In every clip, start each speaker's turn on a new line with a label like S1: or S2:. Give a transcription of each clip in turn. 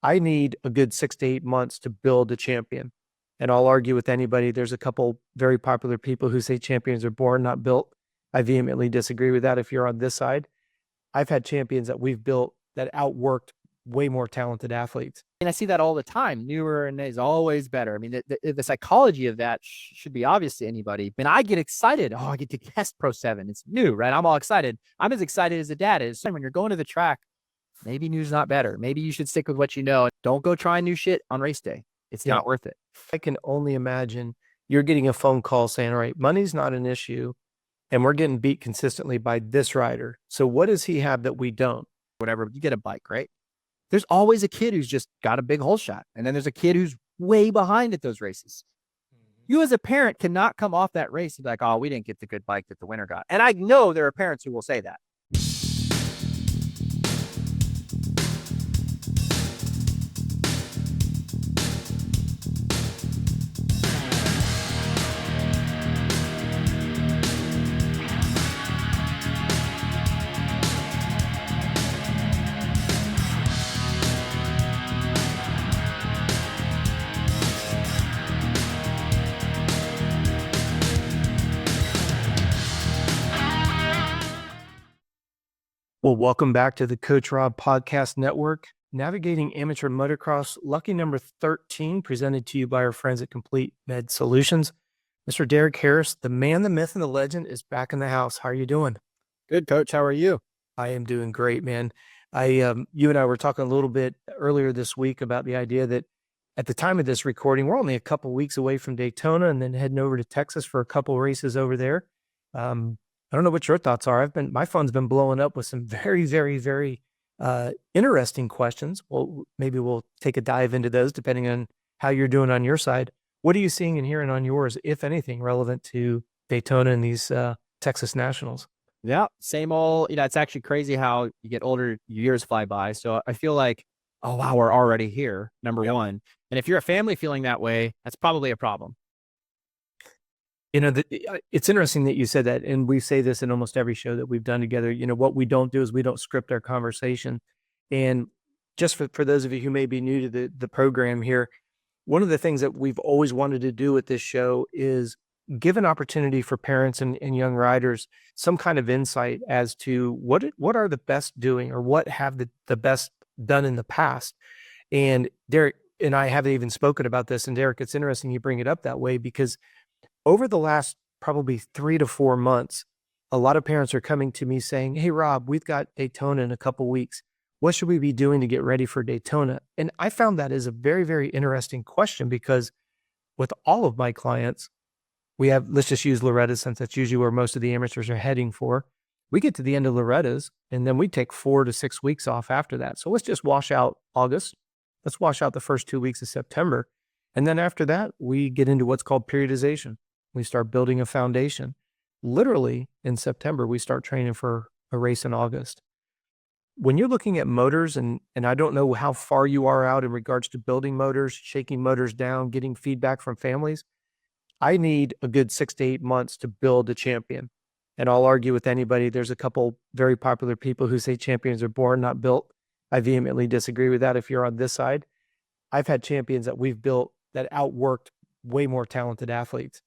S1: I need a good 6 to 8 months to build a champion. And I'll argue with anybody. There's a couple very popular people who say champions are born, not built. I vehemently disagree with that. If you're on this side, I've had champions that we've built that outworked way more talented athletes.
S2: And I see that all the time. Newer and is always better. I mean, the psychology of that should be obvious to anybody. And I get excited. Oh, I get to test Pro 7. It's new, right? I'm all excited. I'm as excited as a dad is. When you're going to the track, maybe new's not better. Maybe you should stick with what you know. Don't go try new shit on race day. It's not worth it.
S1: I can only imagine you're getting a phone call saying, all right, money's not an issue, and we're getting beat consistently by this rider. So what does he have that we don't?
S2: Whatever, you get a bike, right? There's always a kid who's just got a big hole shot. And then there's a kid who's way behind at those races. You as a parent cannot come off that race and be like, oh, we didn't get the good bike that the winner got. And I know there are parents who will say that.
S1: Well, welcome back to the Coach Robb Podcast Network. Navigating Amateur Motocross, lucky number 13, presented to you by our friends at Complete Med Solutions. Mr. Derek Harris, the man, the myth, and the legend, is back in the house. How are you doing?
S2: Good, Coach. How are you?
S1: I am doing great, man. You and I were talking a little bit earlier this week about the idea that at the time of this recording, we're only a couple weeks away from Daytona and then heading over to Texas for a couple races over there. I don't know what your thoughts are. My phone's been blowing up with some very, very, very interesting questions. Well, maybe we'll take a dive into those depending on how you're doing on your side. What are you seeing and hearing on yours, if anything, relevant to Daytona and these Texas Nationals?
S2: Yeah, same old. It's actually crazy how you get older, years fly by. So I feel like, oh, wow, we're already here, number one. And if you're a family feeling that way, that's probably a problem.
S1: It's interesting that you said that, and we say this in almost every show that we've done together. What we don't do is we don't script our conversation. And just for those of you who may be new to the program here, one of the things that we've always wanted to do with this show is give an opportunity for parents and young riders some kind of insight as to what are the best doing, or what have the best done in the past. And Derek and I haven't even spoken about this. And Derek, it's interesting you bring it up that way, because over the last probably 3 to 4 months, a lot of parents are coming to me saying, hey, Rob, we've got Daytona in a couple weeks. What should we be doing to get ready for Daytona? And I found that is a very, very interesting question, because with all of my clients, we have, let's just use Loretta, since that's usually where most of the amateurs are heading for. We get to the end of Loretta's and then we take 4 to 6 weeks off after that. So let's just wash out August. Let's wash out the first 2 weeks of September. And then after that, we get into what's called periodization. We start building a foundation. Literally in September, we start training for a race in August. When you're looking at motors, and I don't know how far you are out in regards to building motors, shaking motors down, getting feedback from families, I need a good 6 to 8 months to build a champion. And I'll argue with anybody. There's a couple very popular people who say champions are born, not built. I vehemently disagree with that. If you're on this side, I've had champions that we've built that outworked way more talented athletes.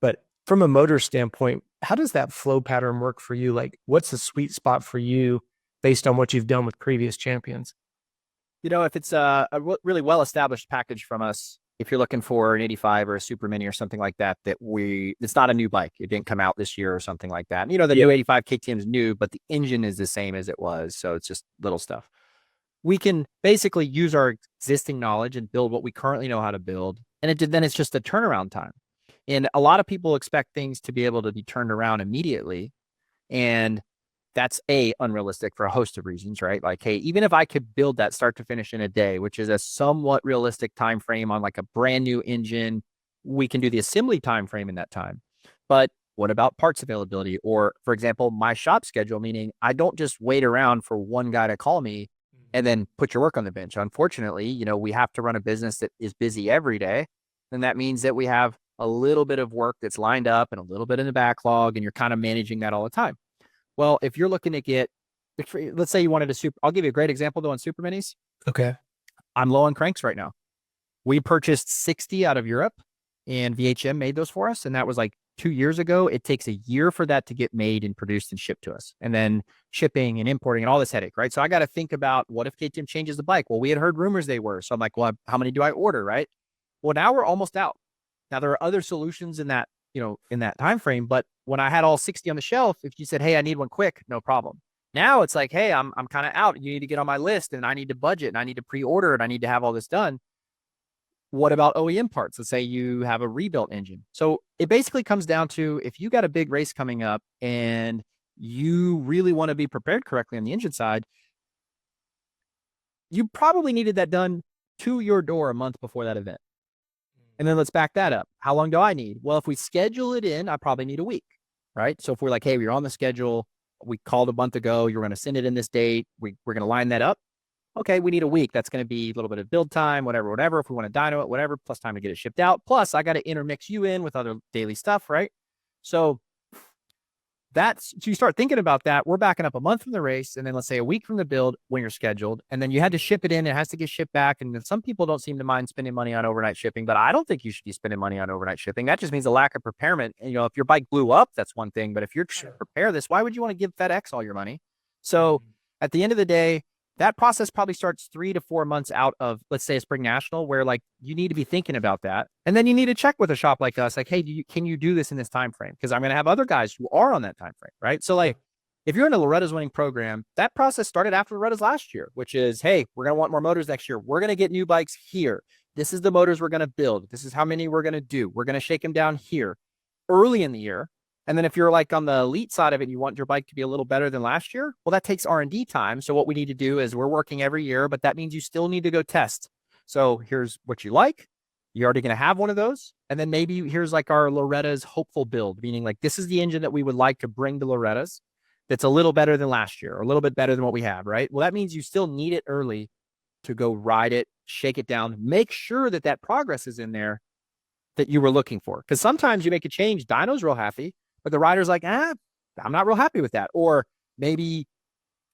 S1: But from a motor standpoint, how does that flow pattern work for you? Like, what's the sweet spot for you based on what you've done with previous champions?
S2: If it's a really well-established package from us, if you're looking for an 85 or a Super Mini or something like that, it's not a new bike. It didn't come out this year or something like that. And, the new 85 KTM is new, but the engine is the same as it was. So it's just little stuff. We can basically use our existing knowledge and build what we currently know how to build. And then it's just a turnaround time. And a lot of people expect things to be able to be turned around immediately. And that's unrealistic for a host of reasons, right? Like, hey, even if I could build that start to finish in a day, which is a somewhat realistic time frame on like a brand new engine, we can do the assembly time frame in that time. But what about parts availability? Or, for example, my shop schedule, meaning I don't just wait around for one guy to call me and then put your work on the bench. Unfortunately, we have to run a business that is busy every day. And that means that we have a little bit of work that's lined up and a little bit in the backlog, and you're kind of managing that all the time. Well, if you're looking to let's say you wanted I'll give you a great example though on Super Minis.
S1: Okay.
S2: I'm low on cranks right now. We purchased 60 out of Europe, and VHM made those for us. And that was like 2 years ago. It takes a year for that to get made and produced and shipped to us. And then shipping and importing and all this headache, right? So I got to think about, what if KTM changes the bike? Well, we had heard rumors they were. So I'm like, well, how many do I order, right? Well, now we're almost out. Now there are other solutions in that, in that time frame. But when I had all 60 on the shelf, if you said, hey, I need one quick, no problem. Now it's like, hey, I'm kind of out. You need to get on my list, and I need to budget, and I need to pre-order it. I need to have all this done. What about OEM parts? Let's say you have a rebuilt engine. So it basically comes down to, if you got a big race coming up and you really want to be prepared correctly on the engine side, you probably needed that done to your door a month before that event. And then let's back that up. How long do I need? Well, if we schedule it in, I probably need a week, right? So if we're like, hey, we're on the schedule, we called a month ago, you're going to send it in this date, we're going to line that up. Okay, we need a week. That's going to be a little bit of build time, whatever. If we want to dyno it, whatever, plus time to get it shipped out. Plus, I got to intermix you in with other daily stuff, right? So so you start thinking about that. We're backing up a month from the race, and then let's say a week from the build when you're scheduled, and then you had to ship it in. It has to get shipped back. And then some people don't seem to mind spending money on overnight shipping, but I don't think you should be spending money on overnight shipping. That just means a lack of preparation. And, if your bike blew up, that's one thing. But if you're trying to prepare this, why would you want to give FedEx all your money? So at the end of the day, that process probably starts 3 to 4 months out of, let's say, a spring national, where like you need to be thinking about that. And then you need to check with a shop like us, like, hey, can you do this in this time frame? Because I'm going to have other guys who are on that time frame, right? So like, if you're in a Loretta's winning program, that process started after Loretta's last year, which is, hey, we're going to want more motors next year. We're going to get new bikes here. This is the motors we're going to build. This is how many we're going to do. We're going to shake them down here early in the year. And then if you're like on the elite side of it, and you want your bike to be a little better than last year, well, that takes R&D time. So what we need to do is, we're working every year, but that means you still need to go test. So here's what you like. You're already going to have one of those. And then maybe here's like our Loretta's hopeful build, meaning like, this is the engine that we would like to bring to Loretta's that's a little better than last year, or a little bit better than what we have, right? Well, that means you still need it early to go ride it, shake it down, make sure that that progress is in there that you were looking for. Because sometimes you make a change, dyno's real happy, but the rider's like, I'm not real happy with that. Or maybe,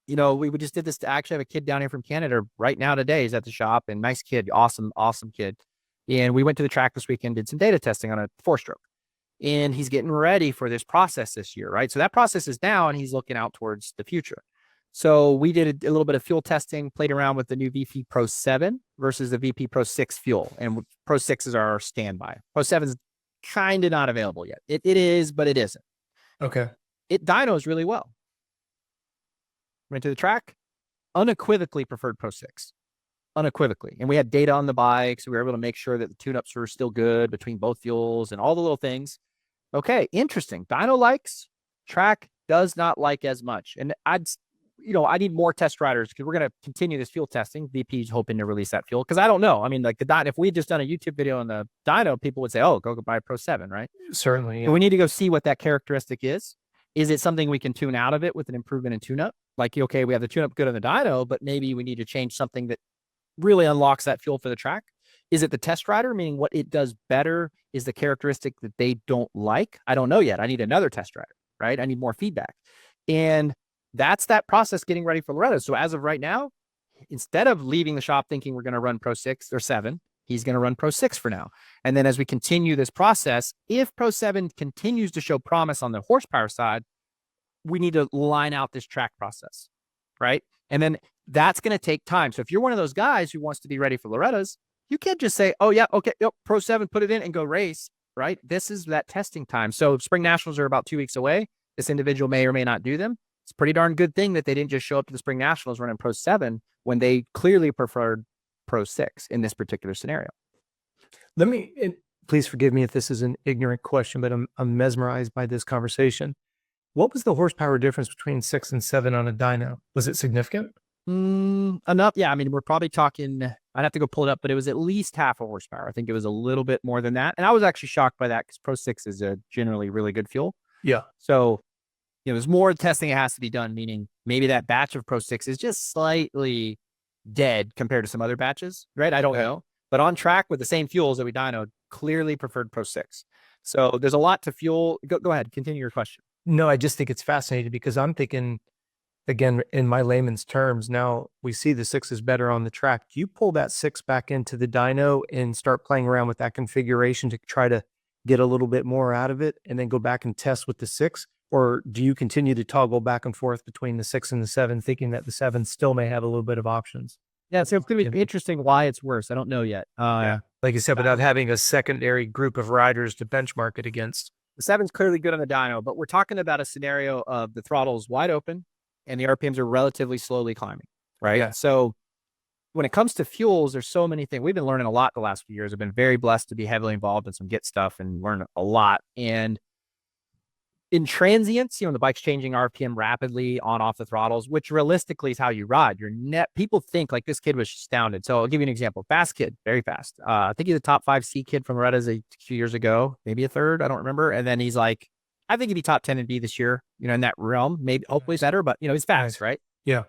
S2: we just did this to actually have a kid down here from Canada right now today. He's at the shop, and nice kid, awesome kid. And we went to the track this weekend, did some data testing on a 4-stroke. And he's getting ready for this process this year, right? So that process is now, and he's looking out towards the future. So we did a little bit of fuel testing, played around with the new VP Pro 7 versus the VP Pro 6 fuel. And Pro 6 is our standby. Pro 7 is kind of not available yet. It is, but it isn't.
S1: Okay.
S2: It dynos really well. Went to the track, unequivocally preferred Pro 6. Unequivocally. And we had data on the bike, so we were able to make sure that the tune-ups were still good between both fuels and all the little things. Okay, interesting. Dyno likes, track does not like as much. And I need more test riders, because we're going to continue this fuel testing. VP's hoping to release that fuel, because I don't know. I mean, like if we had just done a YouTube video on the dyno, people would say, oh, go buy a Pro 7, right?
S1: Certainly. Yeah.
S2: And we need to go see what that characteristic is. Is it something we can tune out of it with an improvement in tune-up? Like, okay, we have the tune-up good on the dyno, but maybe we need to change something that really unlocks that fuel for the track. Is it the test rider, meaning what it does better is the characteristic that they don't like? I don't know yet. I need another test rider, right? I need more feedback. And that's that process getting ready for Loretta. So as of right now, instead of leaving the shop thinking we're going to run Pro 6 or 7, he's going to run Pro 6 for now. And then as we continue this process, if Pro 7 continues to show promise on the horsepower side, we need to line out this track process, right? And then that's going to take time. So if you're one of those guys who wants to be ready for Loretta's, you can't just say, oh yeah, okay, yep, Pro 7, put it in and go race, right? This is that testing time. So spring nationals are about 2 weeks away. This individual may or may not do them. It's a pretty darn good thing that they didn't just show up to the spring nationals running Pro 7 when they clearly preferred Pro 6 in this particular scenario.
S1: Please forgive me if this is an ignorant question, but I'm mesmerized by this conversation. What was the horsepower difference between 6 and 7 on a dyno? Was it significant?
S2: Enough. Yeah. I mean, we're probably talking, I'd have to go pull it up, but it was at least half a horsepower. I think it was a little bit more than that. And I was actually shocked by that, because Pro 6 is a generally really good fuel.
S1: Yeah.
S2: So, there's more testing that has to be done, meaning maybe that batch of Pro 6 is just slightly dead compared to some other batches, right? I don't know. But on track with the same fuels that we dynoed, clearly preferred Pro 6. So there's a lot to fuel. Go ahead. Continue your question.
S1: No, I just think it's fascinating, because I'm thinking again, in my layman's terms, now we see the 6 is better on the track. Do you pull that 6 back into the dyno and start playing around with that configuration to try to get a little bit more out of it and then go back and test with the 6? Or do you continue to toggle back and forth between the 6 and the 7, thinking that the 7 still may have a little bit of options?
S2: Yeah, so it's going to be interesting why it's worse. I don't know yet.
S1: Yeah. Like you said, without having a secondary group of riders to benchmark it against.
S2: The 7's clearly good on the dyno, but we're talking about a scenario of the throttle's wide open and the RPMs are relatively slowly climbing, right?
S1: Yeah.
S2: So when it comes to fuels, there's so many things. We've been learning a lot the last few years. I've been very blessed to be heavily involved in some Git stuff and learn a lot. And in transients, the bike's changing RPM rapidly on off the throttles, which realistically is how you ride. People think like this kid was astounded. So I'll give you an example. Fast kid, very fast. I think he's a top 5 C kid from Loretta's a few years ago, maybe a third. I don't remember. And then he's like, I think he'd be top 10 in B this year, in that realm, maybe hopefully better, but he's fast, right?
S1: Yeah.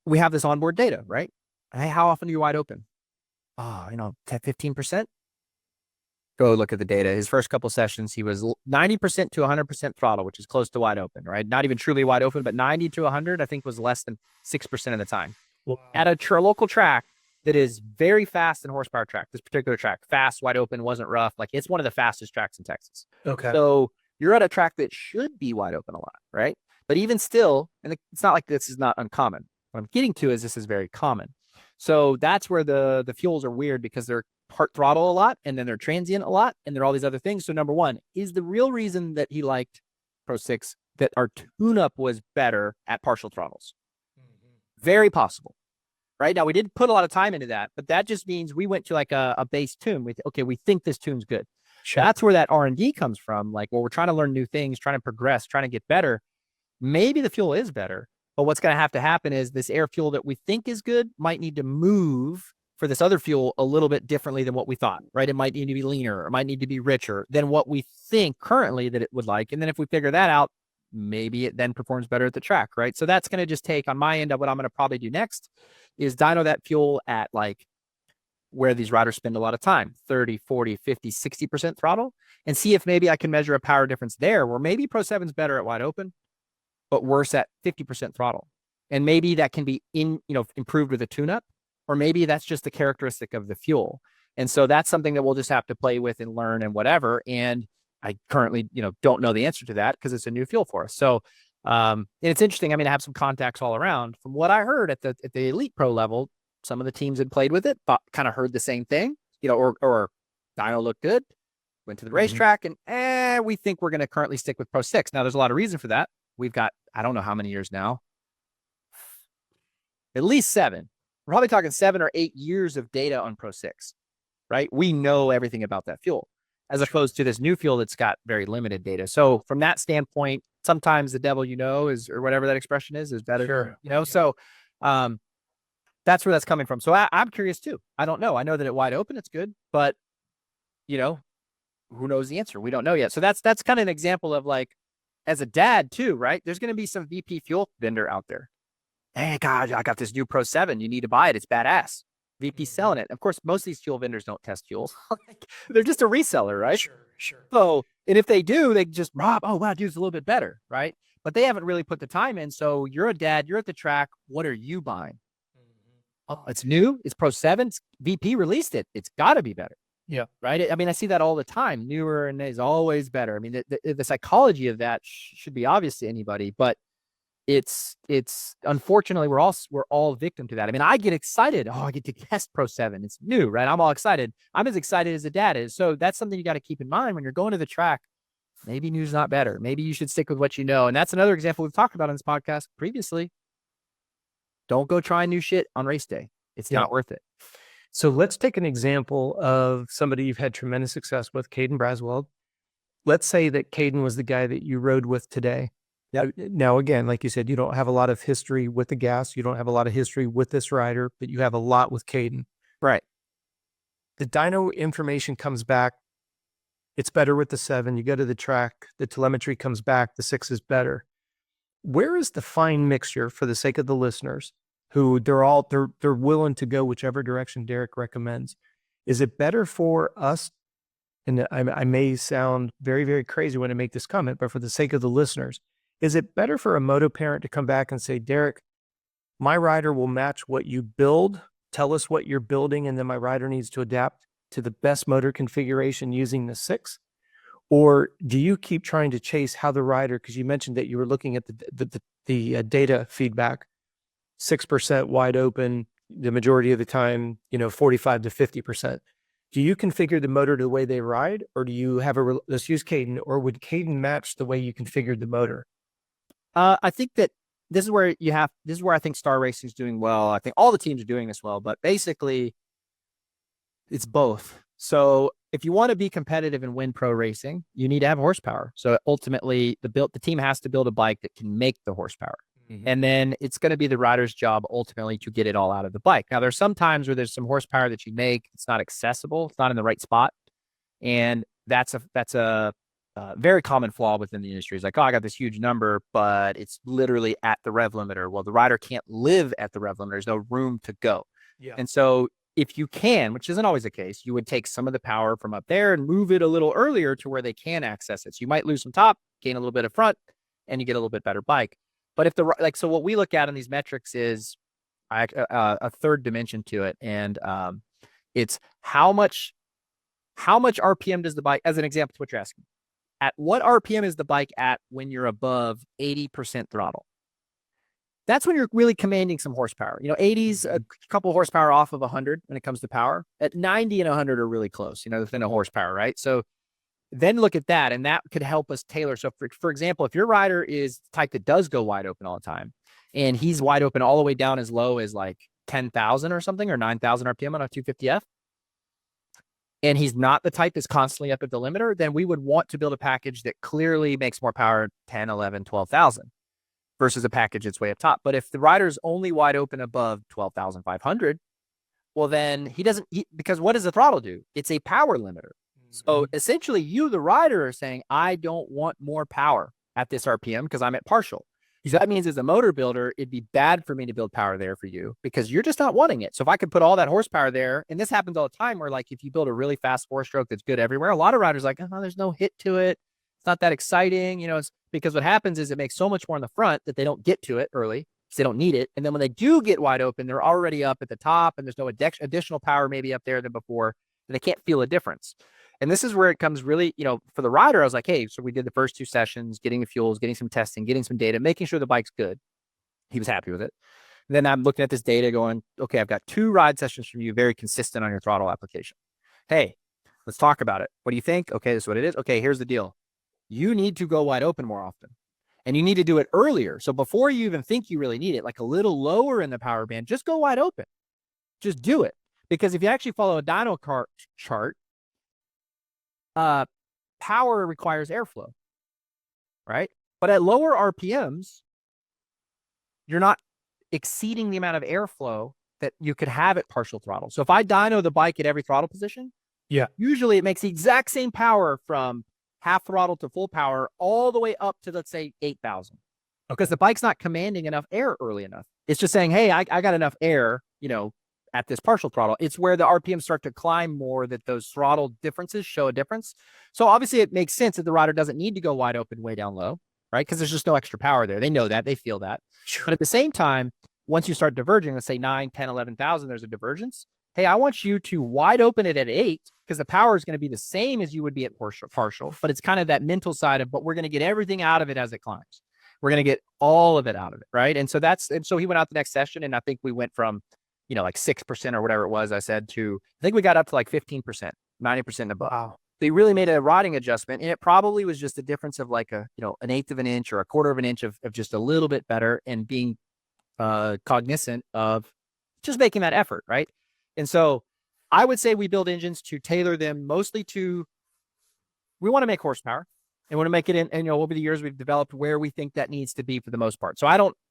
S2: We have this onboard data, right? Hey, how often are you wide open? 15%. Go look at the data. His first couple sessions, he was 90% to 100% throttle, which is close to wide open, right? Not even truly wide open, but 90 to 100, I think was less than 6% of the time. Well, at a local track that is very fast in horsepower track, this particular track, fast, wide open, wasn't rough. Like it's one of the fastest tracks in Texas.
S1: Okay.
S2: So you're at a track that should be wide open a lot, right? But even still, and it's not like this is not uncommon. What I'm getting to is this is very common. So that's where the fuels are weird because they're part throttle a lot and then they're transient a lot and they're all these other things. So number one, is the real reason that he liked Pro 6 that our tune-up was better at partial throttles? Very possible. Right now, we didn't put a lot of time into that, but that just means we went to like a base tune. We think this tune's good. Sure. That's where that R&D comes from. Like, well, we're trying to learn new things, trying to progress, trying to get better. Maybe the fuel is better, but what's going to happen is this air fuel that we think is good might need to move for this other fuel a little bit differently than what we thought, right? It might need to be leaner, or it might need to be richer than what we think currently that it would like. And then if we figure that out, maybe it then performs better at the track, right? So that's going to just take on my end of what I'm going to probably do next is dyno that fuel at like where these riders spend a lot of time, 30, 40, 50, 60% throttle, and see if maybe I can measure a power difference there where maybe Pro 7's better at wide open, but worse at 50% throttle. And maybe that can be improved with a tune-up, or maybe that's just the characteristic of the fuel. And so that's something that we'll just have to play with and learn and whatever. And I currently, don't know the answer to that because it's a new fuel for us. So, and it's interesting. I mean, I have some contacts all around. From what I heard at the elite pro level, some of the teams had played with it, but kind of heard the same thing, or dyno looked good, went to the racetrack, and we think we're going to currently stick with Pro 6. Now, there's a lot of reason for that. We've got, I don't know how many years now, at least 7. We're probably talking 7 or 8 years of data on Pro 6, right? We know everything about that fuel, as opposed to this new fuel that's got very limited data. So from that standpoint, sometimes the devil is, or whatever that expression is better. Sure. So that's where that's coming from. So I'm curious too. I don't know. I know that at wide open, it's good, but who knows the answer? We don't know yet. So that's kind of an example of like, as a dad too, right? There's going to be some VP fuel vendor out there. Hey, God, I got this new Pro 7. You need to buy it. It's badass. VP selling it. Of course, most of these fuel vendors don't test fuels. They're just a reseller, right? Sure. So, and if they do, they just, Rob, oh, wow, dude's a little bit better, right? But they haven't really put the time in. So you're a dad, you're at the track. What are you buying? Oh, it's new. It's Pro 7. VP released it. It's got to be better. Yeah. Right. I mean, I see that all the time. Newer and is always better. I mean, the psychology of that should be obvious to anybody, but it's unfortunately we're all victim to that. I mean, I get excited. Oh, I get to test Pro 7. It's new, right? I'm all excited. I'm as excited as the dad is. So that's something you got to keep in mind when you're going to the track. Maybe new's not better. Maybe you should stick with what you know. And that's another example we've talked about on this podcast previously. Don't go try new shit on race day. It's not worth it.
S1: So let's take an example of somebody you've had tremendous success with, Caden Braswell. Let's say that Caden was the guy that you rode with today. Yep. Now, again, like you said, you don't have a lot of history with the gas. You don't have a lot of history with this rider, but you have a lot with Caden.
S2: Right.
S1: The dyno information comes back. It's better with the 7. You go to the track. The telemetry comes back. The 6 is better. Where is the fine mixture for the sake of the listeners who they're willing to go whichever direction Derek recommends? Is it better for us? And I may sound very, very crazy when I make this comment, but for the sake of the listeners, Is it better for a moto parent to come back and say, Derek, my rider will match what you build, tell us what you're building, and then my rider needs to adapt to the best motor configuration using the 6? Or do you keep trying to chase how the rider, because you mentioned that you were looking at the data feedback, 6% wide open the majority of the time, 45 to 50%. Do you configure the motor the way they ride, or do you have let's use Caden, or would Caden match the way you configured the motor?
S2: I think that this is where I think Star Racing is doing well. I think all the teams are doing this well, but basically it's both. So if you want to be competitive and win pro racing, you need to have horsepower. So ultimately the team has to build a bike that can make the horsepower. Mm-hmm. And then it's going to be the rider's job ultimately to get it all out of the bike. Now there's some times where there's some horsepower that you make, it's not accessible, it's not in the right spot. And that's a very common flaw within the industry. It's like, oh, I got this huge number, but it's literally at the rev limiter. Well, the rider can't live at the rev limiter. There's no room to go. Yeah. And so if you can, which isn't always the case, you would take some of the power from up there and move it a little earlier to where they can access it. So you might lose some top, gain a little bit of front, and you get a little bit better bike. But if so what we look at in these metrics is a third dimension to it. And it's how much RPM does the bike, as an example to what you're asking, at what RPM is the bike at when you're above 80% throttle? That's when you're really commanding some horsepower. 80's a couple horsepower off of 100 when it comes to power. At 90 and 100 are really close, within a horsepower, right? So then look at that, and that could help us tailor. So for example, if your rider is the type that does go wide open all the time, and he's wide open all the way down as low as like 10,000 or something, or 9,000 RPM on a 250F, and he's not the type that's constantly up at the limiter, then we would want to build a package that clearly makes more power 10, 11, 12,000 versus a package that's way up top. But if the rider's only wide open above 12,500, well, then because what does the throttle do? It's a power limiter. So essentially you, the rider, are saying, I don't want more power at this RPM because I'm at partial. So that means as a motor builder, it'd be bad for me to build power there for you because you're just not wanting it. So if I could put all that horsepower there, and this happens all the time where like if you build a really fast 4-stroke that's good everywhere, a lot of riders are like, oh, there's no hit to it. It's not that exciting. It's because what happens is it makes so much more on the front that they don't get to it early because they don't need it. And then when they do get wide open, they're already up at the top and there's no additional power maybe up there than before, and they can't feel a difference. And this is where it comes really, for the rider, I was like, hey, so we did the first 2 sessions, getting the fuels, getting some testing, getting some data, making sure the bike's good. He was happy with it. And then I'm looking at this data going, okay, I've got 2 ride sessions from you, very consistent on your throttle application. Hey, let's talk about it. What do you think? Okay, this is what it is. Okay, here's the deal. You need to go wide open more often. And you need to do it earlier. So before you even think you really need it, like a little lower in the power band, just go wide open. Just do it. Because if you actually follow a dyno chart, power requires airflow, right? But at lower RPMs, you're not exceeding the amount of airflow that you could have at partial throttle. So if I dyno the bike at every throttle position, usually it makes the exact same power from half throttle to full power all the way up to, let's say, 8,000. Because the bike's not commanding enough air early enough. It's just saying, hey, I got enough air, at this partial throttle. It's where the RPMs start to climb more that those throttle differences show a difference. So obviously it makes sense that the rider doesn't need to go wide open way down low, right? Because there's just no extra power there. They know that, they feel that. But at the same time, once you start diverging, let's say 9, 10, 11,000, there's a divergence. Hey, I want you to wide open it at 8 because the power is going to be the same as you would be at partial, but it's kind of that mental side of, but we're going to get everything out of it as it climbs. We're going to get all of it out of it, right? And so he went out the next session, and I think we went from like 6% or whatever it was, I said, to, I think we got up to like 15%, 90% above. Wow. They really made a riding adjustment. And it probably was just a difference of like an 1/8 of an inch or 1/4 of an inch of just a little bit better and being cognizant of just making that effort. Right. And so I would say we build engines to tailor them mostly to, we want to make horsepower and want to make it in, and over the years we've developed where we think that needs to be for the most part. So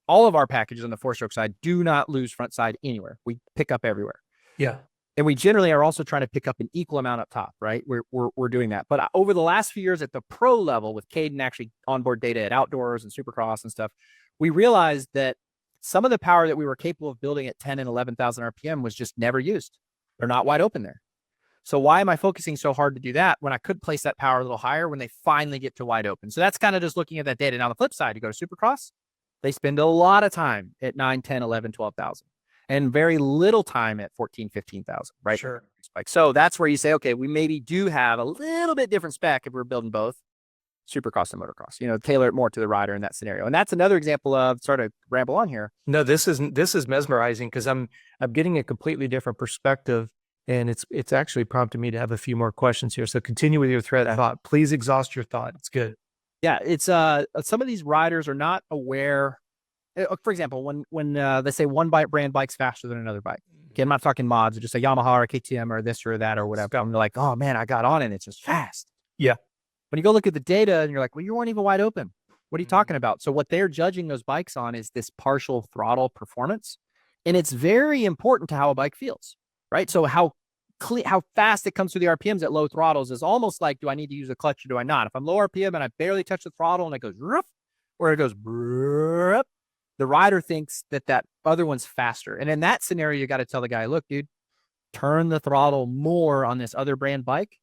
S2: all of our packages on the 4-stroke side do not lose front side anywhere. We pick up everywhere. Yeah. And we generally are also trying to pick up an equal amount up top, right? We're doing that. But over the last few years at the pro level with Caden actually onboard data at outdoors and supercross and stuff, we realized that some of the power that we were capable of building at 10 and 11,000 RPM was just never used. They're not wide open there. So why am I focusing so hard to do that when I could place that power a little higher when they finally get to wide open? So that's kind of just looking at that data. Now, on the flip side, you go to Supercross, they spend a lot of time at 9, 10, 11, 12,000 and very little time at 14, 15,000, right?
S1: Sure.
S2: So that's where you say, okay, we maybe do have a little bit different spec if we're building both Supercross and motocross, tailor it more to the rider in that scenario. And that's another example of, sort of ramble on here.
S1: No, this is mesmerizing because I'm getting a completely different perspective, and it's actually prompted me to have a few more questions here. So continue with your thread of thought. Please exhaust your thought. It's good.
S2: Yeah, it's some of these riders are not aware. For example, when they say one brand bike's faster than another bike. Okay, I'm not talking mods, or just a Yamaha or a KTM or this or that or whatever. And they're like, oh man, I got on it. It's just fast.
S1: Yeah.
S2: When you go look at the data and you're like, well, you weren't even wide open. What are you talking about? So what they're judging those bikes on is this partial throttle performance. And it's very important to how a bike feels, right? So how fast it comes through the RPMs at low throttles is almost like, do I need to use a clutch or do I not? If I'm low RPM and I barely touch the throttle and it goes rough, or it goes rough, the rider thinks that other one's faster. And in that scenario, you got to tell the guy, look, dude, turn the throttle more on this other brand bike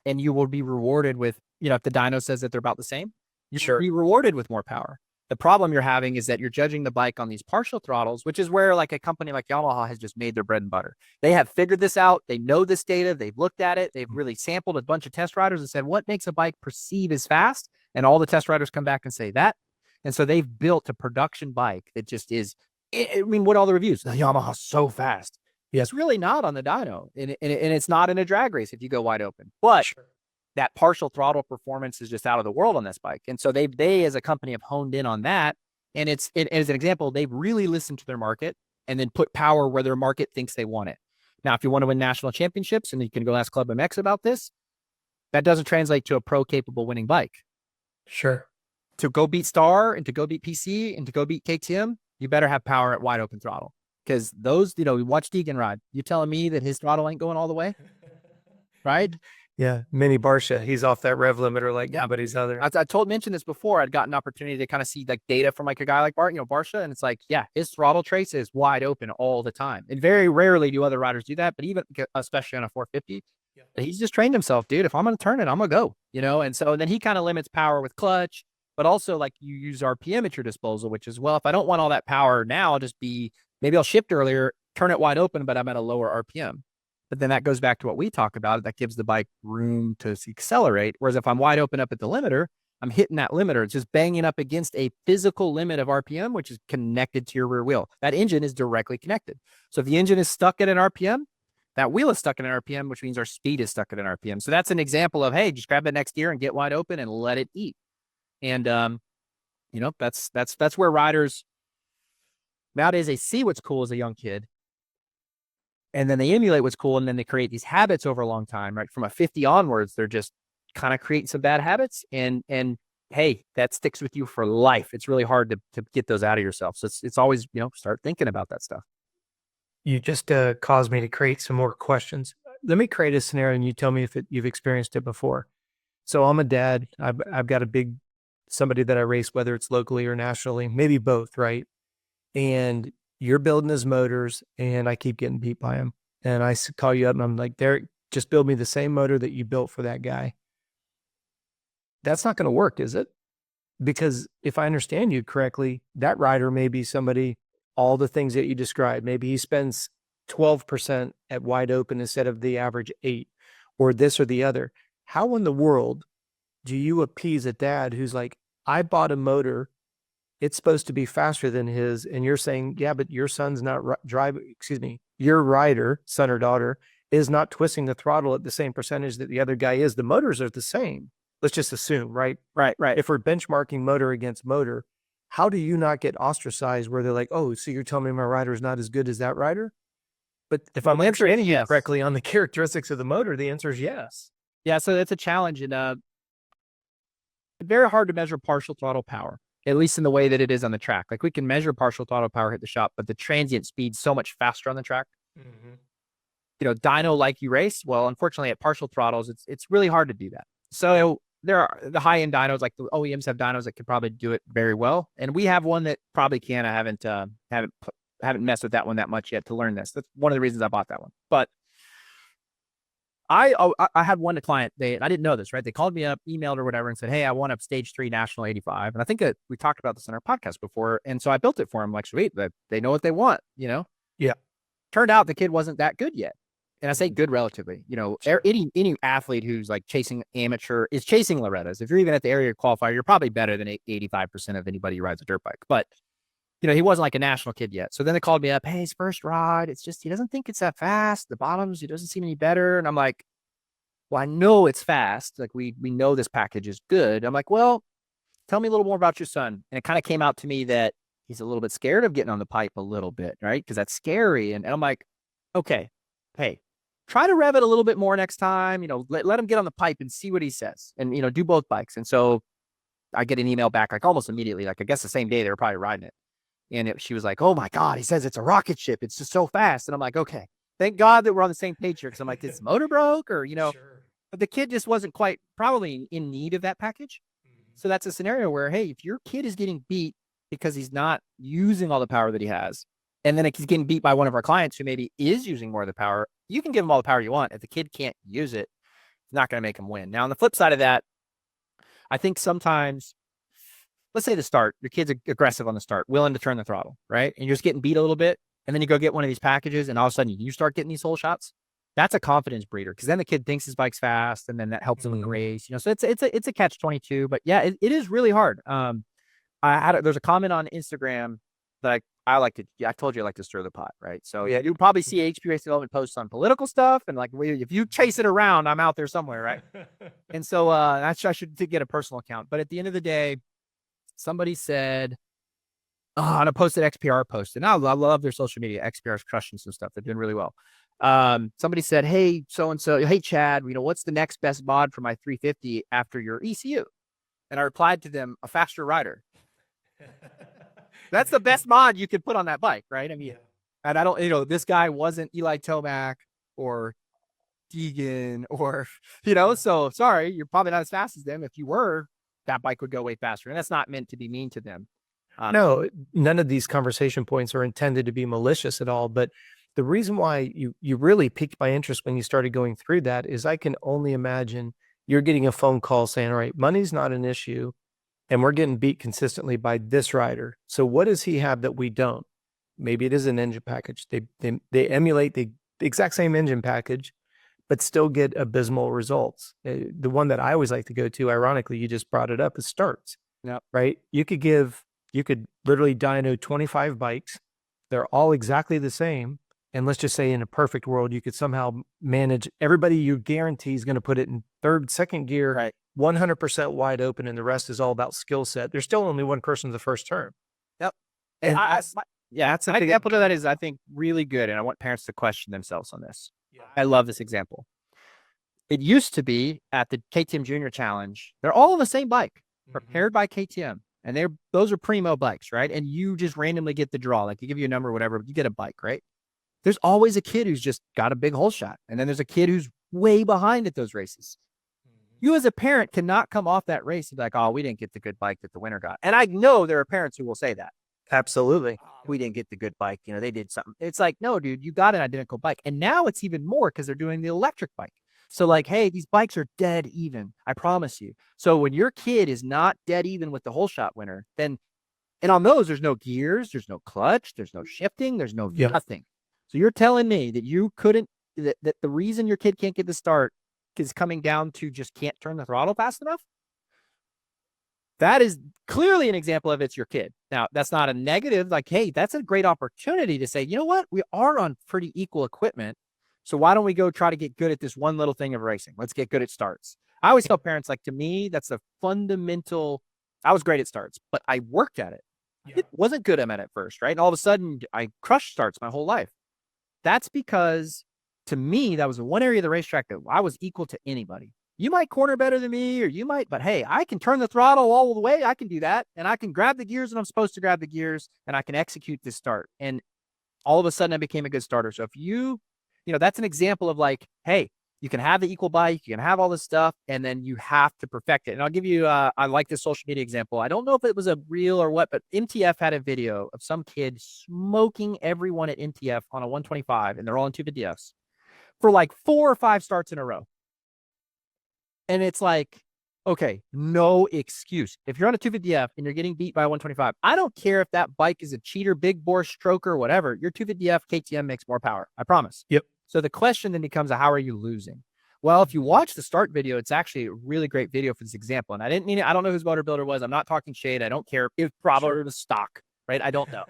S2: and you will be rewarded with, if the dyno says that they're about the same, you'll be rewarded with more power. The problem you're having is that you're judging the bike on these partial throttles, which is where like a company like Yamaha has just made their bread and butter. They have figured this out. They know this data. They've looked at it. They've really sampled a bunch of test riders and said, what makes a bike perceive as fast? And all the test riders come back and say that. And so they've built a production bike that just is, I mean, what all the reviews? The Yamaha's so fast. Yes, really not on the dyno. And it's not in a drag race if you go wide open. But that partial throttle performance is just out of the world on this bike. And so they as a company have honed in on that. And as an example, they've really listened to their market and then put power where their market thinks they want it. Now, if you want to win national championships, and you can go ask Club MX about this, that doesn't translate to a pro capable winning bike.
S1: Sure.
S2: To go beat Star and to go beat PC and to go beat KTM, you better have power at wide open throttle. Because those, we watch Deegan ride. You telling me that his throttle ain't going all the way? Right?
S1: Yeah. Mini Barsha, he's off that rev limiter like nobody's other.
S2: I mentioned this before. I'd gotten an opportunity to kind of see like data from like a guy like Barsha, and it's like, yeah, his throttle trace is wide open all the time. And very rarely do other riders do that, but even especially on a 450, he's just trained himself, dude. If I'm going to turn it, I'm going to go, and so then he kind of limits power with clutch, but also like you use RPM at your disposal, which is, well, if I don't want all that power now, I'll just maybe I'll shift earlier, turn it wide open, but I'm at a lower RPM. But then that goes back to what we talk about. That gives the bike room to accelerate. Whereas if I'm wide open up at the limiter, I'm hitting that limiter. It's just banging up against a physical limit of RPM, which is connected to your rear wheel. That engine is directly connected. So if the engine is stuck at an RPM, that wheel is stuck at an RPM, which means our speed is stuck at an RPM. So that's an example of, hey, just grab that next gear and get wide open and let it eat. And, that's where riders nowadays, they see what's cool as a young kid. And then they emulate what's cool, and then they create these habits over a long time, right? From a 50 onwards, they're just kind of creating some bad habits. And hey, that sticks with you for life. It's really hard to get those out of yourself. So it's always, start thinking about that stuff.
S1: You just caused me to create some more questions. Let me create a scenario and you tell me if you've experienced it before. So I'm a dad. I've got somebody that I race, whether it's locally or nationally, maybe both, right? And you're building his motors and I keep getting beat by him. And I call you up and I'm like, Derek, just build me the same motor that you built for that guy. That's not going to work, is it? Because if I understand you correctly, that rider may be somebody, all the things that you described, maybe he spends 12% at wide open instead of the average 8, or this or the other. How in the world do you appease a dad who's like, I bought a motor, it's supposed to be faster than his, and you're saying, yeah, but your son's not your rider, son or daughter, is not twisting the throttle at the same percentage that the other guy is. The motors are the same. Let's just assume, right?
S2: Right.
S1: If we're benchmarking motor against motor, how do you not get ostracized where they're like, oh, so you're telling me my rider is not as good as that rider? But if I'm understanding you correctly on the characteristics of the motor, the answer is yes.
S2: Yeah, so that's a challenge. And very hard to measure partial throttle power, at least in the way that it is on the track. Like we can measure partial throttle power hit the shop, but the transient speed's so much faster on the track. Mm-hmm. Dyno like you race. Well, unfortunately at partial throttles, it's really hard to do that. So there are the high end dynos, like the OEMs have dynos that could probably do it very well. And we have one that probably can. I haven't messed with that one that much yet to learn this. That's one of the reasons I bought that one. But I had one client. I didn't know this, right? They called me up, emailed or whatever, and said, "Hey, I want a stage 3 national 85." And I think that we talked about this in our podcast before. And so I built it for them. Like, sweet, that they know what they want.
S1: Yeah.
S2: Turned out the kid wasn't that good yet. And I say good relatively.
S1: Sure.
S2: Any athlete who's like chasing amateur is chasing Loretta's. If you're even at the area qualifier, you're probably better than 85% of anybody who rides a dirt bike. But he wasn't like a national kid yet. So then they called me up, "Hey, his first ride, it's just he doesn't think it's that fast. The bottoms, he doesn't seem any better." And I'm like, "Well, I know it's fast. Like we know this package is good." I'm like, "Well, tell me a little more about your son." And it kind of came out to me that he's a little bit scared of getting on the pipe a little bit, right? Because that's scary. And I'm like, "Okay, hey, try to rev it a little bit more next time. Let him get on the pipe and see what he says, and do both bikes." And so I get an email back like almost immediately, like I guess the same day they were probably riding it. And she was like, "Oh my God, he says it's a rocket ship. It's just so fast." And I'm like, "Okay, thank God that we're on the same page here." Cause I'm like, "This motor broke or,
S1: Sure.
S2: but the kid just wasn't quite probably in need of that package. So that's a scenario where, hey, if your kid is getting beat because he's not using all the power that he has, and then he's getting beat by one of our clients who maybe is using more of the power, you can give him all the power you want. If the kid can't use it, it's not going to make him win. Now, on the flip side of that, I think sometimes, let's say the start, your kid's aggressive on the start, willing to turn the throttle, right? And you're just getting beat a little bit. And then you go get one of these packages and all of a sudden you start getting these hole shots. That's a confidence breeder because then the kid thinks his bike's fast and then that helps him in the race, So it's a catch 22, but yeah, it is really hard. There's a comment on Instagram that I told you I like to stir the pot, right? So yeah, you'll probably see HP Race Development posts on political stuff. And like, if you chase it around, I'm out there somewhere, right? And so I should get a personal account. But at the end of the day, somebody said, on a posted XPR post, and I love their social media. XPR is crushing some stuff. They're doing really well. Somebody said, "Hey, so-and-so, hey, Chad, what's the next best mod for my 350 after your ECU?" And I replied to them, "A faster rider." That's the best mod you could put on that bike, right? I mean, and I don't, this guy wasn't Eli Tomac or Deegan or, so sorry, you're probably not as fast as them. If you were, that bike would go way faster. And that's not meant to be mean to them.
S1: No, none of these conversation points are intended to be malicious at all. But the reason why you really piqued my interest when you started going through that is I can only imagine you're getting a phone call saying, "All right, money's not an issue, and we're getting beat consistently by this rider. So what does he have that we don't?" Maybe it is an engine package. They emulate the exact same engine package, but still get abysmal results. The one that I always like to go to, ironically, you just brought it up, is starts.
S2: Yep.
S1: Right? You could literally dyno 25 bikes. They're all exactly the same. And let's just say in a perfect world, you could somehow manage everybody you guarantee is going to put it in third, second gear,
S2: Right.
S1: 100% wide open, and the rest is all about skill set. There's still only one person the first turn.
S2: Yep.
S1: And
S2: That's an example to that is, I think, really good. And I want parents to question themselves on this.
S1: Yeah.
S2: I love this example. It used to be at the KTM Junior Challenge, they're all on the same bike, prepared by KTM. And those are primo bikes, right? And you just randomly get the draw. Like, you give you a number or whatever, but you get a bike, right? There's always a kid who's just got a big hole shot. And then there's a kid who's way behind at those races. You as a parent cannot come off that race and be like, "Oh, we didn't get the good bike that the winner got." And I know there are parents who will say that.
S1: Absolutely.
S2: "We didn't get the good bike. They did something." It's like, no, dude, you got an identical bike. And now it's even more because they're doing the electric bike. So like, hey, these bikes are dead even. I promise you. So when your kid is not dead even with the whole shot winner, then, and on those, there's no gears, there's no clutch, there's no shifting, there's no nothing. So you're telling me that you couldn't, that the reason your kid can't get the start is coming down to just can't turn the throttle fast enough? That is clearly an example of it's your kid. Now, that's not a negative. Like, hey, that's a great opportunity to say, you know what? We are on pretty equal equipment. So why don't we go try to get good at this one little thing of racing? Let's get good at starts. I always tell parents, like, to me, that's a fundamental. I was great at starts, but I worked at it. It wasn't good at it first, right? And all of a sudden, I crushed starts my whole life. That's because, to me, that was the one area of the racetrack that I was equal to anybody. You might corner better than me, or you might, but hey, I can turn the throttle all the way. I can do that. And I can grab the gears when I'm supposed to grab the gears, and I can execute this start. And all of a sudden I became a good starter. So if that's an example of like, hey, you can have the equal bike, you can have all this stuff, and then you have to perfect it. And I'll give you, I like this social media example. I don't know if it was a reel or what, but MTF had a video of some kid smoking everyone at MTF on a 125, and they're all in 250Fs. for like 4 or 5 starts in a row. And it's like, okay, no excuse. If you're on a 250F and you're getting beat by a 125, I don't care if that bike is a cheater, big bore stroker, whatever. Your 250F KTM makes more power. I promise.
S1: Yep.
S2: So the question then becomes, how are you losing? Well, if you watch the start video, it's actually a really great video for this example. And I didn't mean it. I don't know whose motor builder was. I'm not talking shade. I don't care. It probably was stock, right? I don't know.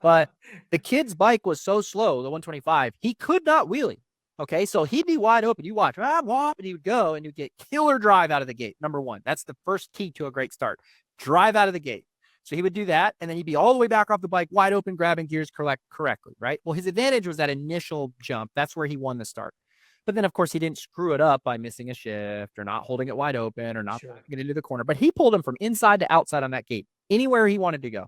S2: But the kid's bike was so slow, the 125, he could not wheelie. Okay, so he'd be wide open. You watch, and he would go and you'd get killer drive out of the gate. Number one, that's the first key to a great start. Drive out of the gate. So he would do that, and then he'd be all the way back off the bike, wide open, grabbing gears correctly, right? Well, his advantage was that initial jump. That's where he won the start. But then, of course, he didn't screw it up by missing a shift or not holding it wide open or not getting into the corner. But he pulled him from inside to outside on that gate, anywhere he wanted to go.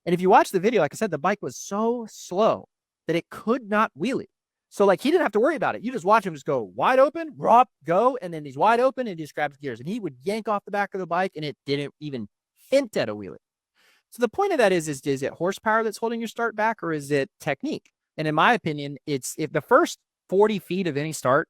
S2: And if you watch the video, like I said, the bike was so slow that it could not wheelie. So like he didn't have to worry about it. You just watch him just go wide open, Robb, go, and then he's wide open and he just grabs gears. And he would yank off the back of the bike and it didn't even hint at a wheelie. So the point of that is it horsepower that's holding your start back or is it technique? And in my opinion, it's if the first 40 feet of any start,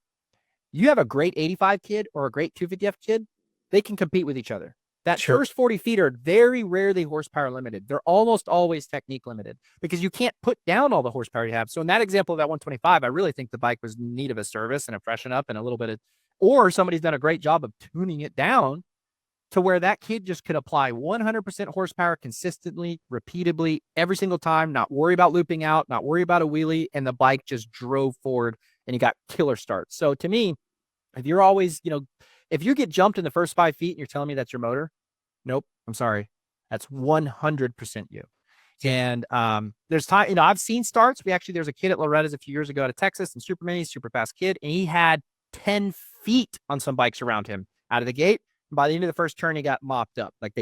S2: you have a great 85 kid or a great 250F kid, they can compete with each other. That first 40 feet are very rarely horsepower limited. They're almost always technique limited because you can't put down all the horsepower you have. So in that example of that 125, I really think the bike was in need of a service and a freshen up and a little bit of, or somebody's done a great job of tuning it down to where that kid just could apply 100% horsepower consistently, repeatedly, every single time, not worry about looping out, not worry about a wheelie, and the bike just drove forward and he got killer starts. So to me, if you're always, if you get jumped in the first 5 feet and you're telling me that's your motor, nope, I'm sorry. That's 100% you. And there's time, I've seen starts. There's a kid at Loretta's a few years ago out of Texas and super mini, super fast kid. And he had 10 feet on some bikes around him out of the gate. And by the end of the first turn, he got mopped up. Like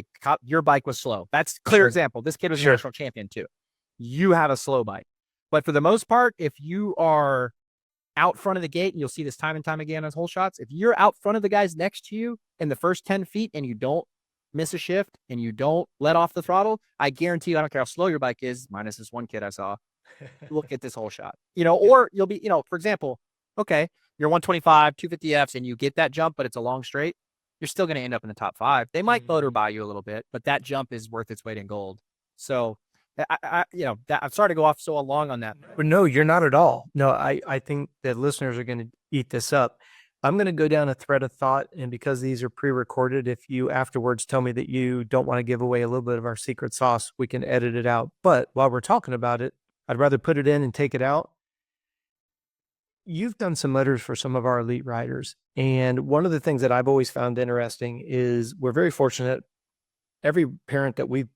S2: your bike was slow. That's a clear example. This kid was a national champion too. You have a slow bike. But for the most part, if you are out front of the gate, and you'll see this time and time again on hole shots, if you're out front of the guys next to you in the first 10 feet and you don't miss a shift and you don't let off the throttle, I guarantee you, I don't care how slow your bike is, minus this one kid I saw, look at this whole shot, or you'll be, for example, okay, you're 125, 250Fs and you get that jump, but it's a long straight, you're still going to end up in the top 5. They might motor by you a little bit, but that jump is worth its weight in gold. So I'm sorry to go off so long on that.
S1: But no, you're not at all. No, I think that listeners are going to eat this up. I'm going to go down a thread of thought, and because these are pre-recorded, if you afterwards tell me that you don't want to give away a little bit of our secret sauce, we can edit it out. But while we're talking about it, I'd rather put it in and take it out. You've done some motors for some of our elite riders, and one of the things that I've always found interesting is we're very fortunate. Every parent that we've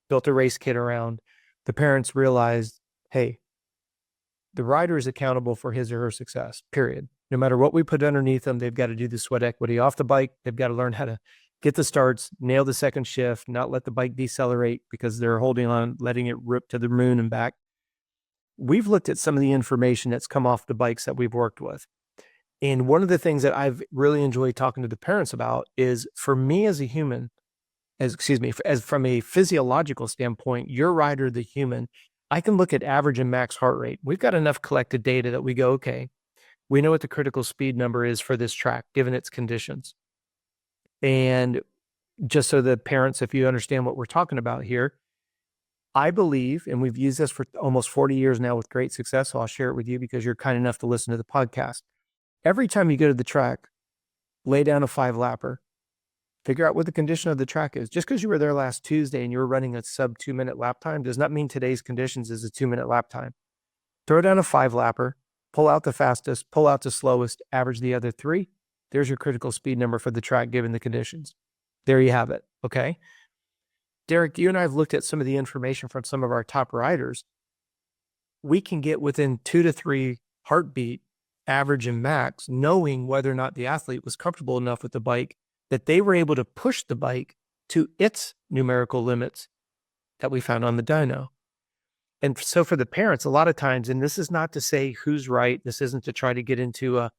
S1: built a race kit around, the parents realized, hey, the rider is accountable for his or her success, period. No matter what we put underneath them, they've got to do the sweat equity off the bike. They've got to learn how to get the starts, nail the second shift, not let the bike decelerate because they're holding on, letting it rip to the moon and back. We've looked at some of the information that's come off the bikes that we've worked with. And one of the things that I've really enjoyed talking to the parents about is, for me as a human, as from a physiological standpoint, your rider, the human, I can look at average and max heart rate. We've got enough collected data that we go, okay, we know what the critical speed number is for this track, given its conditions. And just so the parents, if you understand what we're talking about here, I believe, and we've used this for almost 40 years now with great success, so I'll share it with you because you're kind enough to listen to the podcast. Every time you go to the track, lay down a 5-lapper, figure out what the condition of the track is. Just because you were there last Tuesday and you were running a sub 2-minute lap time does not mean today's conditions is a 2-minute lap time. Throw down a 5-lapper, pull out the fastest, pull out the slowest, average the other 3. There's your critical speed number for the track given the conditions. There you have it, okay? Derek, you and I have looked at some of the information from some of our top riders. We can get within 2 to 3 heartbeat, average and max, knowing whether or not the athlete was comfortable enough with the bike that they were able to push the bike to its numerical limits that we found on the dyno. And so for the parents, a lot of times, and this is not to say who's right, this isn't to try to get into a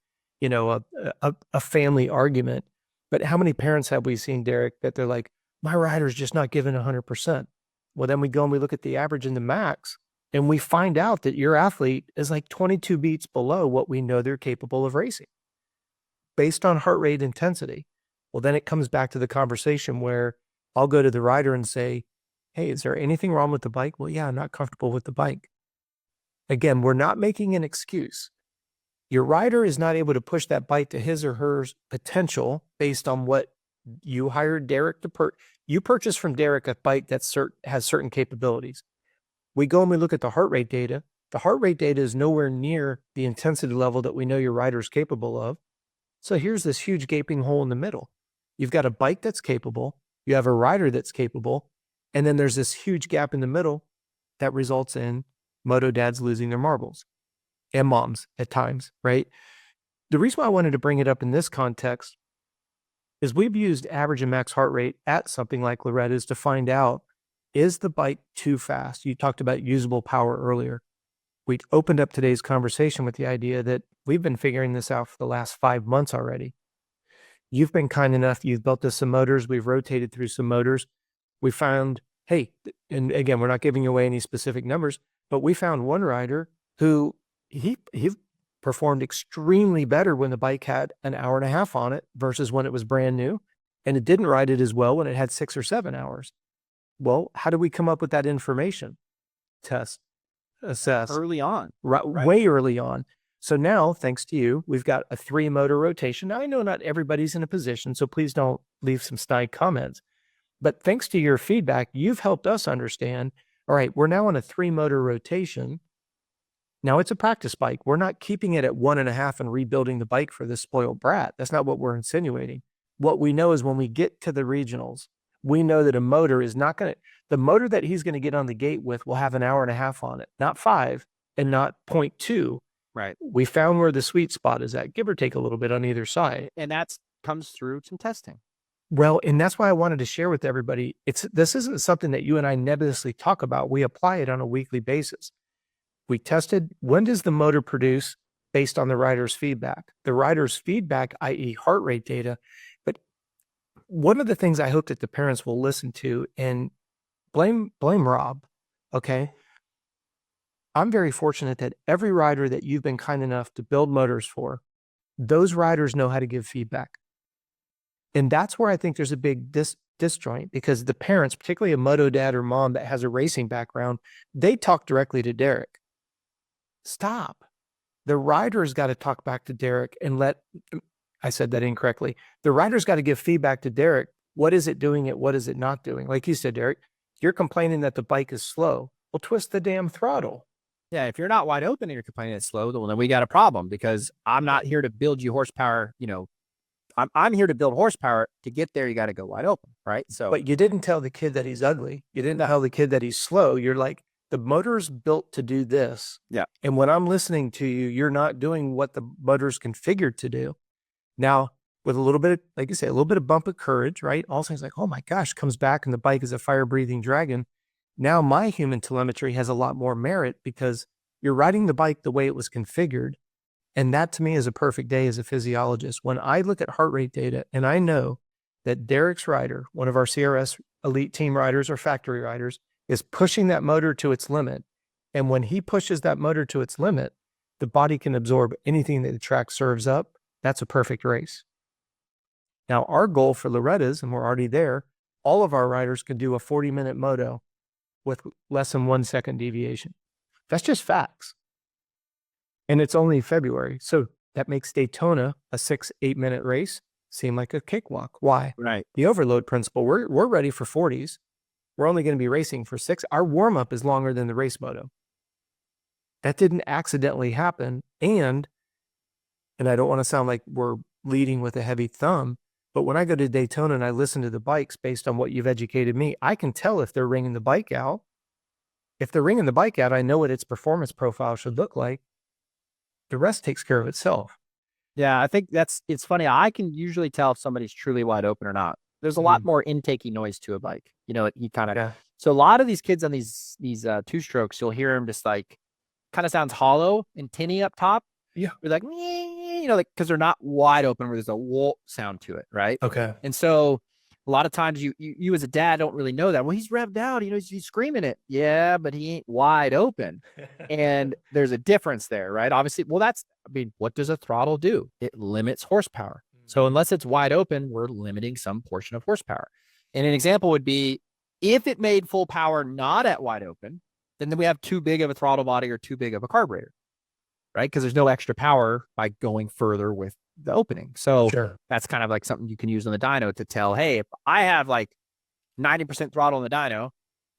S1: family argument, but how many parents have we seen, Derek, that they're like, my rider's just not giving 100%. Well, then we go and we look at the average and the max. And we find out that your athlete is like 22 beats below what we know they're capable of racing based on heart rate intensity. Well, then it comes back to the conversation where I'll go to the rider and say, hey, is there anything wrong with the bike? Well, yeah, I'm not comfortable with the bike. Again, we're not making an excuse. Your rider is not able to push that bike to his or her potential based on what you hired Derek to you purchase from Derek a bike that has certain capabilities. We go and we look at the heart rate data. The heart rate data is nowhere near the intensity level that we know your rider is capable of. So here's this huge gaping hole in the middle. You've got a bike that's capable, you have a rider that's capable, and then there's this huge gap in the middle that results in moto dads losing their marbles and moms at times, right? The reason why I wanted to bring it up in this context is we've used average and max heart rate at something like Loretta's to find out, is the bike too fast? You talked about usable power earlier. We opened up today's conversation with the idea that we've been figuring this out for the last 5 months already. You've been kind enough. You've built us some motors. We've rotated through some motors. We found, hey, and again, we're not giving away any specific numbers, but we found one rider who he performed extremely better when the bike had an hour and a half on it versus when it was brand new. And it didn't ride it as well when it had 6 or 7 hours. Well, how do we come up with that information? Test, assess.
S2: Early on.
S1: Right. Way early on. So now, thanks to you, we've got a 3-motor rotation. Now, I know not everybody's in a position, so please don't leave some snide comments. But thanks to your feedback, you've helped us understand, all right, we're now on a 3-motor rotation. Now it's a practice bike. We're not keeping it at 1.5 and rebuilding the bike for this spoiled brat. That's not what we're insinuating. What we know is when we get to the regionals, we know that a motor is not going to, the motor that he's going to get on the gate with will have an hour and a half on it, not 5 and not 0.2.
S2: Right.
S1: We found where the sweet spot is at, give or take a little bit on either side.
S2: And that comes through some testing.
S1: Well, and that's why I wanted to share with everybody. This isn't something that you and I nebulously talk about. We apply it on a weekly basis. We tested, when does the motor produce based on the rider's feedback? The rider's feedback, i.e. heart rate data. But one of the things I hope that the parents will listen to, and blame Robb, okay? I'm very fortunate that every rider that you've been kind enough to build motors for, those riders know how to give feedback. And that's where I think there's a big disjoint, because the parents, particularly a moto dad or mom that has a racing background, they talk directly to Derek. Stop. The rider's got to talk back to Derek and I said that incorrectly. The rider's got to give feedback to Derek. What is it doing it? What is it not doing? Like you said, Derek, you're complaining that the bike is slow. Well, twist the damn throttle.
S2: Yeah, if you're not wide open and you're complaining it's slow, well, then we got a problem, because I'm not here to build you horsepower. I'm here to build horsepower. To get there, you got to go wide open, right? So,
S1: but you didn't tell the kid that he's ugly. You didn't tell the kid that he's slow. You're like, the motor's built to do this.
S2: Yeah.
S1: And when I'm listening to you, you're not doing what the motor's configured to do. Now, with a little bit of, like you say, a little bit of bump of courage, right? All things like, oh my gosh, comes back and the bike is a fire-breathing dragon. Now my human telemetry has a lot more merit because you're riding the bike the way it was configured. And that to me is a perfect day as a physiologist. When I look at heart rate data and I know that Derek's rider, one of our CRS elite team riders or factory riders, is pushing that motor to its limit. And when he pushes that motor to its limit, the body can absorb anything that the track serves up. That's a perfect race. Now, our goal for Loretta's, and we're already there, all of our riders can do a 40-minute moto with less than 1 second deviation. That's just facts. And it's only February. So that makes Daytona, a 6-8 minute race, seem like a cakewalk. Why?
S2: right.
S1: The overload principle. We're ready for 40s. We're only going to be racing for 6. Our warm-up is longer than the race moto. That didn't accidentally happen. And I don't want to sound like we're leading with a heavy thumb, but when I go to Daytona and I listen to the bikes based on what you've educated me, I can tell if they're ringing the bike out. If they're ringing the bike out, I know what its performance profile should look like. The rest takes care of itself.
S2: Yeah, I think it's funny. I can usually tell if somebody's truly wide open or not. There's a lot more intakey noise to a bike. You kind of, so a lot of these kids on these 2-strokes, you'll hear them just like, kind of sounds hollow and tinny up top.
S1: Yeah.
S2: You're like, because they're not wide open where there's a whoop sound to it. Right.
S1: Okay.
S2: And so A lot of times you as a dad don't really know that. Well, he's revved out, he's screaming it. Yeah, but he ain't wide open. And there's a difference there, right? Obviously, well, what does a throttle do? It limits horsepower. So unless it's wide open, we're limiting some portion of horsepower. And an example would be if it made full power not at wide open, then we have too big of a throttle body or too big of a carburetor, right? Because there's no extra power by going further with the opening. So that's kind of like something you can use on the dyno to tell, hey, if I have like 90% throttle in the dyno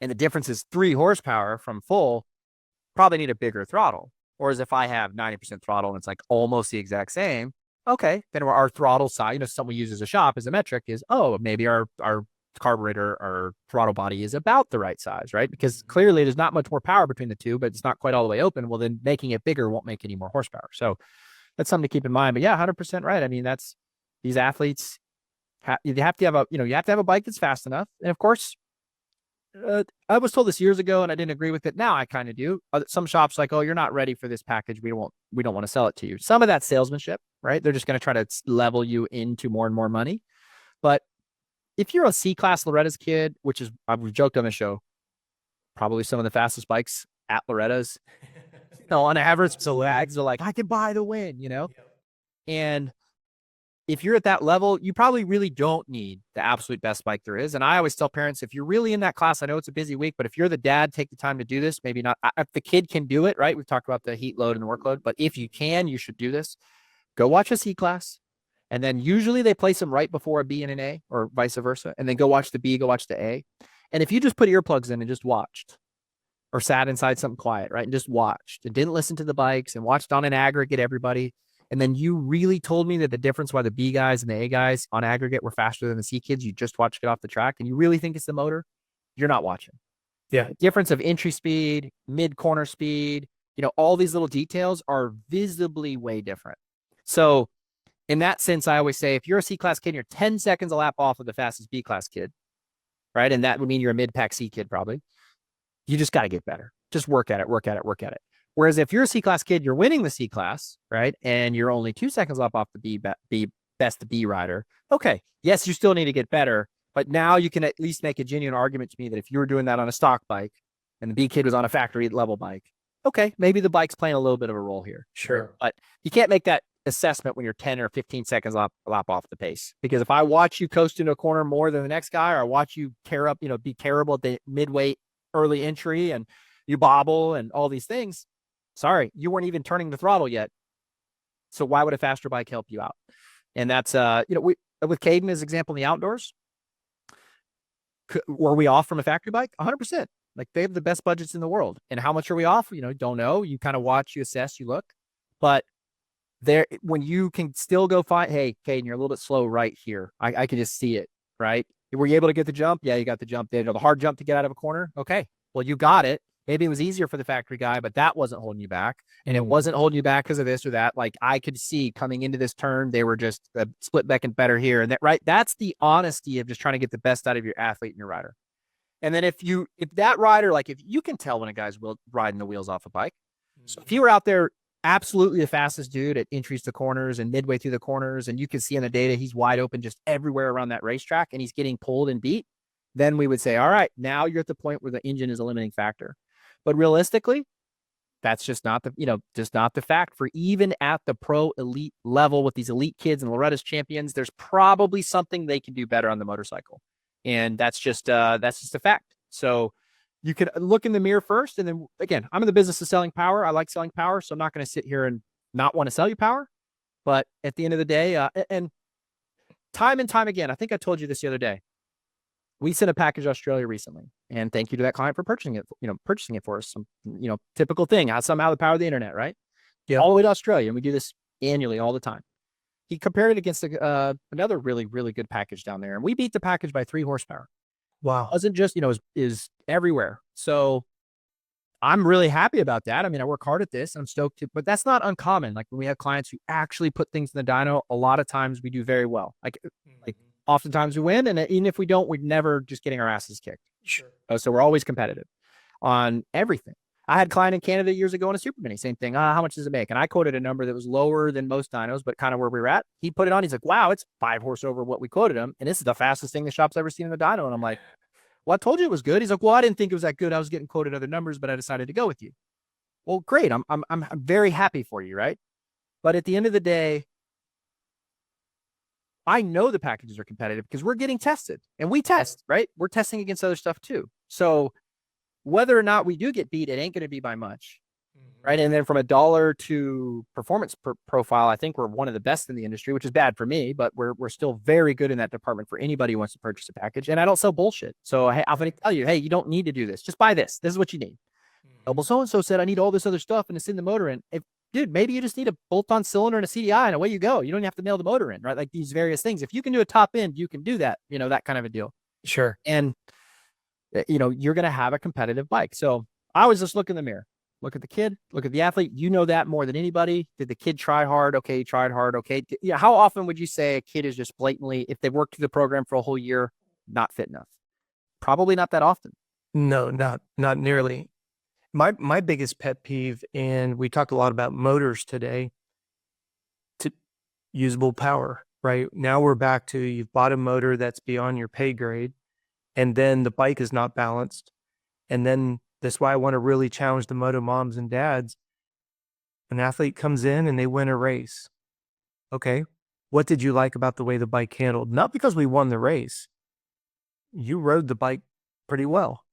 S2: and the difference is 3 horsepower from full, probably need a bigger throttle. Whereas if I have 90% throttle and it's like almost the exact same, okay, then our throttle side, something we use as a shop as a metric is, maybe our carburetor or throttle body is about the right size, right? Because clearly there's not much more power between the two, but it's not quite all the way open. Well, then making it bigger won't make any more horsepower. So that's something to keep in mind. But yeah, 100% right. I mean, that's these athletes. You have to have a bike that's fast enough, and of course, I was told this years ago, and I didn't agree with it. Now I kind of do. Some shops like, oh, you're not ready for this package. We don't want to sell it to you. Some of that salesmanship, right? They're just going to try to level you into more and more money. But if you're a C-class Loretta's kid, which is we've joked on the show, probably some of the fastest bikes at Loretta's, on average, so lags are like, I can buy the win, And if you're at that level, you probably really don't need the absolute best bike there is. And I always tell parents, if you're really in that class, I know it's a busy week, but if you're the dad, take the time to do this. Maybe not if the kid can do it, right? We've talked about the heat load and the workload, but if you can, you should do this. Go watch a C class. And then usually they place them right before a B and an A or vice versa. And then go watch the B, go watch the A. And if you just put earplugs in and just watched or sat inside something quiet, right? And just watched and didn't listen to the bikes and watched on an aggregate, everybody. And then you really told me that the difference why the B guys and the A guys on aggregate were faster than the C kids, you just watched get off the track and you really think it's the motor, you're not watching.
S1: Yeah.
S2: The difference of entry speed, mid corner speed, all these little details are visibly way different. So in that sense, I always say, if you're a C-class kid, you're 10 seconds a lap off of the fastest B-class kid, right? And that would mean you're a mid-pack C kid probably. You just got to get better. Just work at it. Whereas if you're a C-class kid, you're winning the C-class, right? And you're only 2 seconds off the best B rider. Okay, yes, you still need to get better, but now you can at least make a genuine argument to me that if you were doing that on a stock bike and the B kid was on a factory level bike, okay, maybe the bike's playing a little bit of a role here.
S1: Sure.
S2: But you can't make that assessment when you're 10 or 15 seconds lap off the pace. Because if I watch you coast into a corner more than the next guy, or I watch you tear up, be terrible at the midweight early entry and you bobble and all these things, sorry, you weren't even turning the throttle yet. So why would a faster bike help you out? And that's, with Caden as example in the outdoors, were we off from a factory bike? 100%. Like they have the best budgets in the world. And how much are we off? Don't know. You kind of watch, you assess, you look. But there, when you can still go find, hey, Caden, you're a little bit slow right here. I can just see it, right? Were you able to get the jump? Yeah, you got the jump. The hard jump to get out of a corner. Okay, well, you got it. Maybe it was easier for the factory guy, but that wasn't holding you back. And it wasn't holding you back because of this or that. Like I could see coming into this turn, they were just split back and better here. And that, right? That's the honesty of just trying to get the best out of your athlete and your rider. And then if that rider, like if you can tell when a guy's riding the wheels off a bike. So if you were out there absolutely the fastest dude at entries to corners and midway through the corners, and you can see in the data he's wide open just everywhere around that racetrack and he's getting pulled and beat, then we would say, all right, now you're at the point where the engine is a limiting factor. But realistically, that's just not the fact. For even at the pro elite level with these elite kids and Loretta's champions, there's probably something they can do better on the motorcycle. And that's just a fact. So you could look in the mirror first. And then again, I'm in the business of selling power. I like selling power. So I'm not going to sit here and not want to sell you power. But at the end of the day, and time again, I think I told you this the other day, we sent a package to Australia recently, and thank you to that client for purchasing it for us. Some, typical thing, somehow the power of the internet, right?
S1: Yeah.
S2: All the way to Australia. And we do this annually all the time. He compared it against another really, really good package down there. And we beat the package by 3 horsepower.
S1: Wow.
S2: It wasn't just, is everywhere. So I'm really happy about that. I mean, I work hard at this. I'm stoked to, but that's not uncommon. Like when we have clients who actually put things in the dyno, a lot of times we do very well. Like oftentimes we win. And even if we don't, we're never just getting our asses kicked.
S1: Sure.
S2: So we're always competitive on everything. I had a client in Canada years ago on a super mini, same thing. How much does it make? And I quoted a number that was lower than most dynos, but kind of where we were at. He put it on. He's like, wow, it's 5 horse over what we quoted him. And this is the fastest thing the shop's ever seen in a dyno. And I'm like, well, I told you it was good. He's like, well, I didn't think it was that good. I was getting quoted other numbers, but I decided to go with you. Well, great. I'm very happy for you, right? But at the end of the day, I know the packages are competitive because we're getting tested and we test, right? We're testing against other stuff too. So whether or not we do get beat, it ain't going to be by much, right? And then from a dollar to performance profile, I think we're one of the best in the industry, which is bad for me, but we're still very good in that department for anybody who wants to purchase a package. And I don't sell bullshit. So hey, I'm going to tell you, hey, you don't need to do this. Just buy this. This is what you need. Well, so-and-so said I need all this other stuff and it's in the motor. And if, dude, maybe you just need a bolt-on cylinder and a CDI and away you go. You don't have to nail the motor in, right? Like these various things. If you can do a top end, you can do that, that kind of a deal.
S1: Sure.
S2: And, you're going to have a competitive bike. So I always just look in the mirror, look at the kid, look at the athlete. You know that more than anybody. Did the kid try hard? Okay, he tried hard. Okay. Yeah. How often would you say a kid is just blatantly, if they worked through the program for a whole year, not fit enough? Probably not that often.
S1: No, not nearly. My biggest pet peeve, and we talked a lot about motors today, to usable power, right? Now we're back to you've bought a motor that's beyond your pay grade, and then the bike is not balanced. And then that's why I want to really challenge the moto moms and dads. An athlete comes in and they win a race. Okay, what did you like about the way the bike handled? Not because we won the race. You rode the bike pretty well.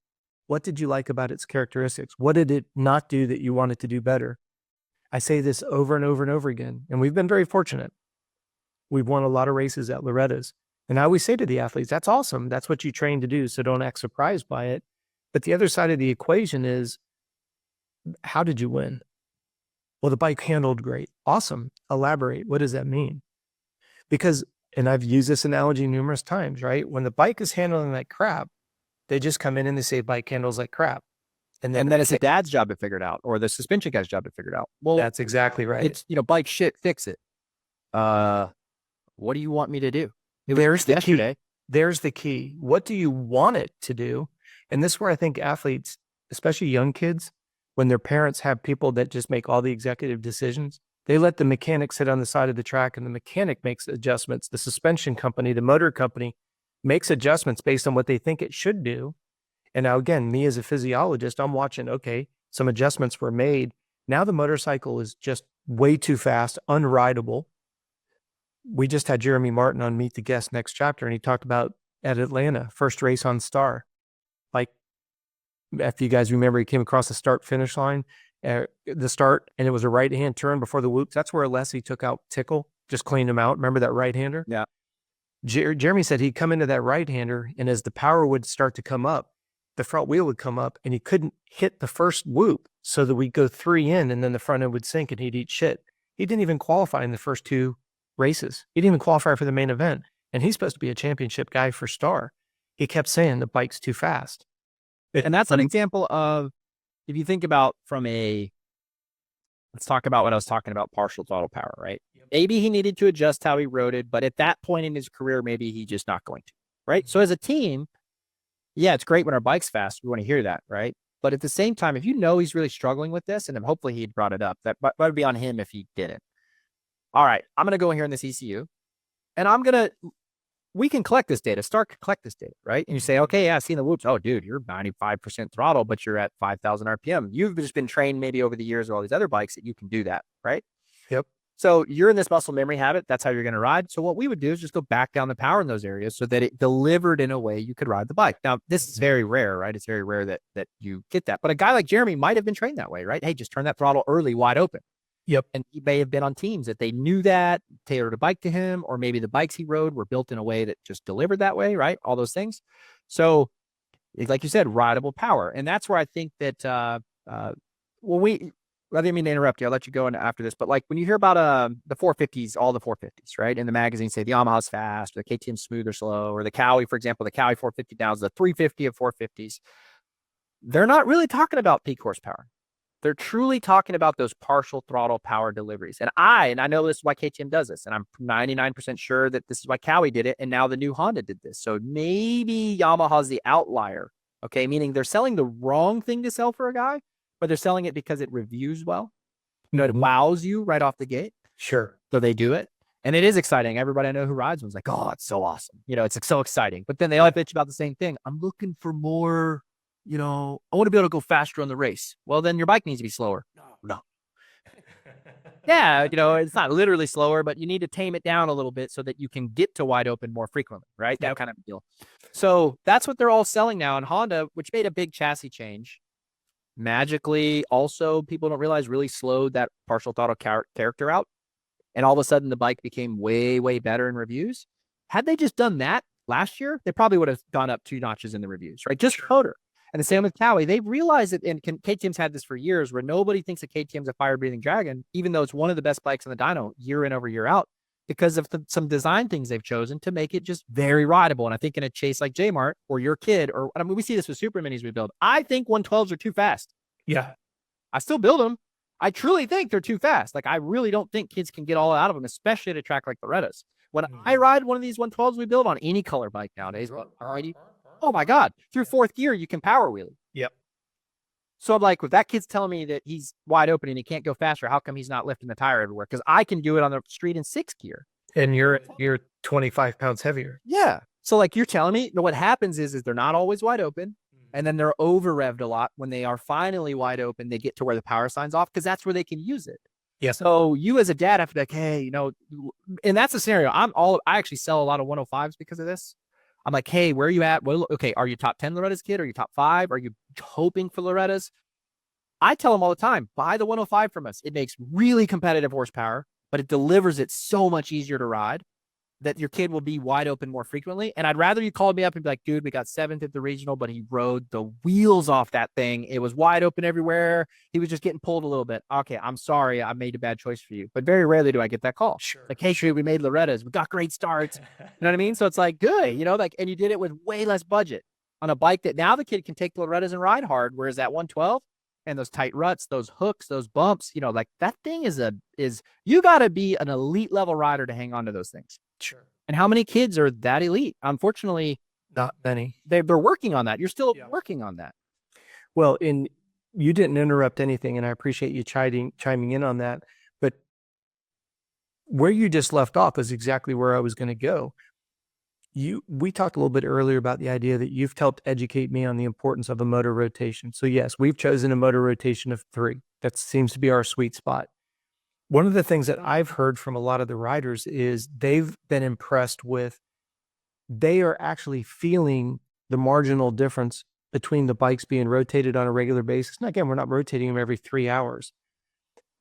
S1: What did you like about its characteristics? What did it not do that you wanted to do better? I say this over and over and over again, and we've been very fortunate. We've won a lot of races at Loretta's. And I always say to the athletes, that's awesome. That's what you train to do. So don't act surprised by it. But the other side of the equation is, how did you win? Well, the bike handled great. Awesome. Elaborate. What does that mean? Because, and I've used this analogy numerous times, right? When the bike is handling like crap, they just come in and they say bike handles like crap.
S2: And then it's the dad's job to figure it out, or the suspension guy's job to figure it out.
S1: Well, that's exactly right.
S2: It's, bike shit, fix it. What do you want me to do?
S1: There's the key. There's the key. What do you want it to do? And this is where I think athletes, especially young kids, when their parents have people that just make all the executive decisions, they let the mechanic sit on the side of the track and the mechanic makes adjustments. The suspension company, the motor company makes adjustments based on what they think it should do. And now, again, me as a physiologist, I'm watching, okay, some adjustments were made. Now the motorcycle is just way too fast, unrideable. We just had Jeremy Martin on Meet the Guest Next Chapter, and he talked about at Atlanta, first race on Star. Like, if you guys remember, he came across the start-finish line, the start, and it was a right-hand turn before the whoops. That's where Alessi took out Tickle, just cleaned him out. Remember that right-hander?
S2: Yeah.
S1: Jeremy said he'd come into that right-hander, and as the power would start to come up, the front wheel would come up, and he couldn't hit the first whoop, so that we'd go 3 in, and then the front end would sink, and he'd eat shit. He didn't even qualify in the first 2 races. He didn't even qualify for the main event, and he's supposed to be a championship guy for Star. He kept saying the bike's too fast.
S2: And that's an example of, if you think about let's talk about what I was talking about, partial throttle power, right? Yep. Maybe he needed to adjust how he rode it, but at that point in his career, maybe he's just not going to, right? So as a team, yeah, it's great when our bike's fast. We want to hear that, right? But at the same time, if he's really struggling with this, and hopefully he'd brought it up, that would be on him if he didn't. All right, I'm going to go in here in this ECU, and we can collect this data. Star can collect this data, right? And you say, okay, yeah, I've seen the whoops. Oh, dude, you're 95% throttle, but you're at 5,000 RPM. You've just been trained maybe over the years or all these other bikes that you can do that, right?
S1: Yep.
S2: So you're in this muscle memory habit. That's how you're going to ride. So what we would do is just go back down the power in those areas so that it delivered in a way you could ride the bike. Now, this is very rare, right? It's very rare that you get that. But a guy like Jeremy might have been trained that way, right? Hey, just turn that throttle early, wide open.
S1: Yep.
S2: And he may have been on teams that they knew that, tailored a bike to him, or maybe the bikes he rode were built in a way that just delivered that way, right? All those things. So, like you said, rideable power. And that's where I think that, I didn't mean to interrupt you. I'll let you go in after this. But like when you hear about the 450s, all the 450s, right? In the magazine say the Yamaha's fast, or the KTM's smooth or slow, or the Cowie, for example, the Cowie 450 now is the 350 of 450s. They're not really talking about peak horsepower. They're truly talking about those partial throttle power deliveries. And I know this is why KTM does this. And I'm 99% sure that this is why Cowie did it. And now the new Honda did this. So maybe Yamaha's the outlier. Okay. Meaning they're selling the wrong thing to sell for a guy, but they're selling it because it reviews well. It wows you right off the gate.
S1: Sure.
S2: So they do it. And it is exciting. Everybody I know who rides one's like, oh, it's so awesome. It's like so exciting. But then they all bitch about the same thing. I'm looking for more, I want to be able to go faster on the race. Well, then your bike needs to be slower. No. Yeah, it's not literally slower, but you need to tame it down a little bit so that you can get to wide open more frequently, right? That kind of deal. So that's what they're all selling now. And Honda, which made a big chassis change, magically also, people don't realize, really slowed that partial throttle character out. And all of a sudden, the bike became way, way better in reviews. Had they just done that last year, they probably would have gone up 2 notches in the reviews, right? Just motor. And the same with Cowie. They realized that, and KTM's had this for years, where nobody thinks that KTM's a fire-breathing dragon, even though it's one of the best bikes in the dyno year in over year out, because of some design things they've chosen to make it just very rideable. And I think in a chase like J-Mart or your kid, or I mean, we see this with super minis we build. I think 112s are too fast.
S1: Yeah.
S2: I still build them. I truly think they're too fast. Like, I really don't think kids can get all out of them, especially at a track like Loretta's. When I ride one of these 112s we build on any color bike nowadays, oh my God, through 4th gear, you can power wheelie.
S1: Yep.
S2: So I'm like, if that kid's telling me that he's wide open and he can't go faster, how come he's not lifting the tire everywhere? Because I can do it on the street in 6th gear.
S1: And you're 25 pounds heavier.
S2: Yeah. So like, you're telling me, what happens is they're not always wide open. And then they're over revved a lot. When they are finally wide open, they get to where the power sign's off, because that's where they can use it.
S1: Yes.
S2: So you as a dad have to be like, hey, and that's the scenario. I actually sell a lot of 105s because of this. I'm like, hey, where are you at? Well, okay, are you top 10 Loretta's kid? Are you top 5? Are you hoping for Loretta's? I tell them all the time, buy the 105 from us. It makes really competitive horsepower, but it delivers it so much easier to ride that your kid will be wide open more frequently. And I'd rather you called me up and be like, dude, we got 7th at the regional, but he rode the wheels off that thing. It was wide open everywhere. He was just getting pulled a little bit. Okay, I'm sorry, I made a bad choice for you. But very rarely do I get that call.
S1: Sure.
S2: Like, hey, we made Loretta's. We got great starts. You know what I mean? So it's like, good, and you did it with way less budget on a bike that now the kid can take Loretta's and ride hard. Whereas that 112 and those tight ruts, those hooks, those bumps, like that thing is you got to be an elite level rider to hang on to those things.
S1: Sure.
S2: And how many kids are that elite? Unfortunately,
S1: not many.
S2: They're working on that. You're still working on that.
S1: Well, and you didn't interrupt anything, and I appreciate you chiming in on that. But where you just left off is exactly where I was going to go. We talked a little bit earlier about the idea that you've helped educate me on the importance of a motor rotation. So yes, we've chosen a motor rotation of 3. That seems to be our sweet spot. One of the things that I've heard from a lot of the riders is they've been impressed with, they are actually feeling the marginal difference between the bikes being rotated on a regular basis. And again, we're not rotating them every 3 hours,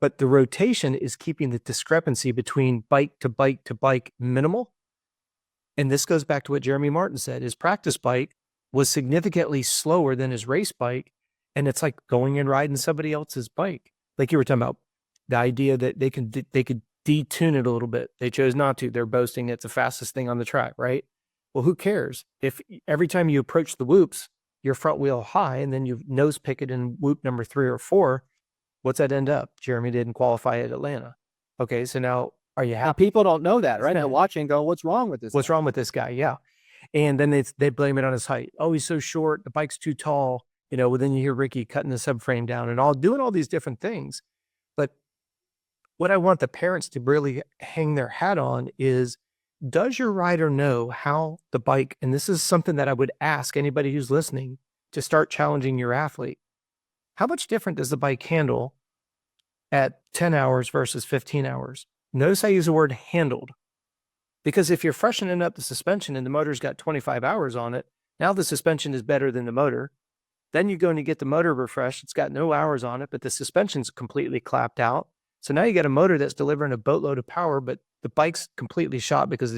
S1: but the rotation is keeping the discrepancy between bike to bike to bike minimal. And this goes back to what Jeremy Martin said. His practice bike was significantly slower than his race bike. And it's like going and riding somebody else's bike. Like you were talking about, the idea that they could detune it a little bit. They chose not to. They're boasting it's the fastest thing on the track, right? Well, who cares? If every time you approach the whoops, your front wheel high, and then you nose pick it in whoop number 3 or 4, what's that end up? Jeremy didn't qualify at Atlanta. Okay, so now are you happy?
S2: Now, people don't know that, right? They're watching and go, what's wrong with this?
S1: What's wrong with this guy? Yeah. And then they blame it on his height. Oh, he's so short. The bike's too tall. Well, then you hear Ricky cutting the subframe down and doing all these different things. But what I want the parents to really hang their hat on is, does your rider know how the bike, and this is something that I would ask anybody who's listening to start challenging your athlete, how much different does the bike handle at 10 hours versus 15 hours? Notice I use the word handled, because if you're freshening up the suspension and the motor's got 25 hours on it, now the suspension is better than the motor. Then you go and you get the motor refreshed. It's got no hours on it, but the suspension's completely clapped out. So now you got a motor that's delivering a boatload of power, but the bike's completely shot because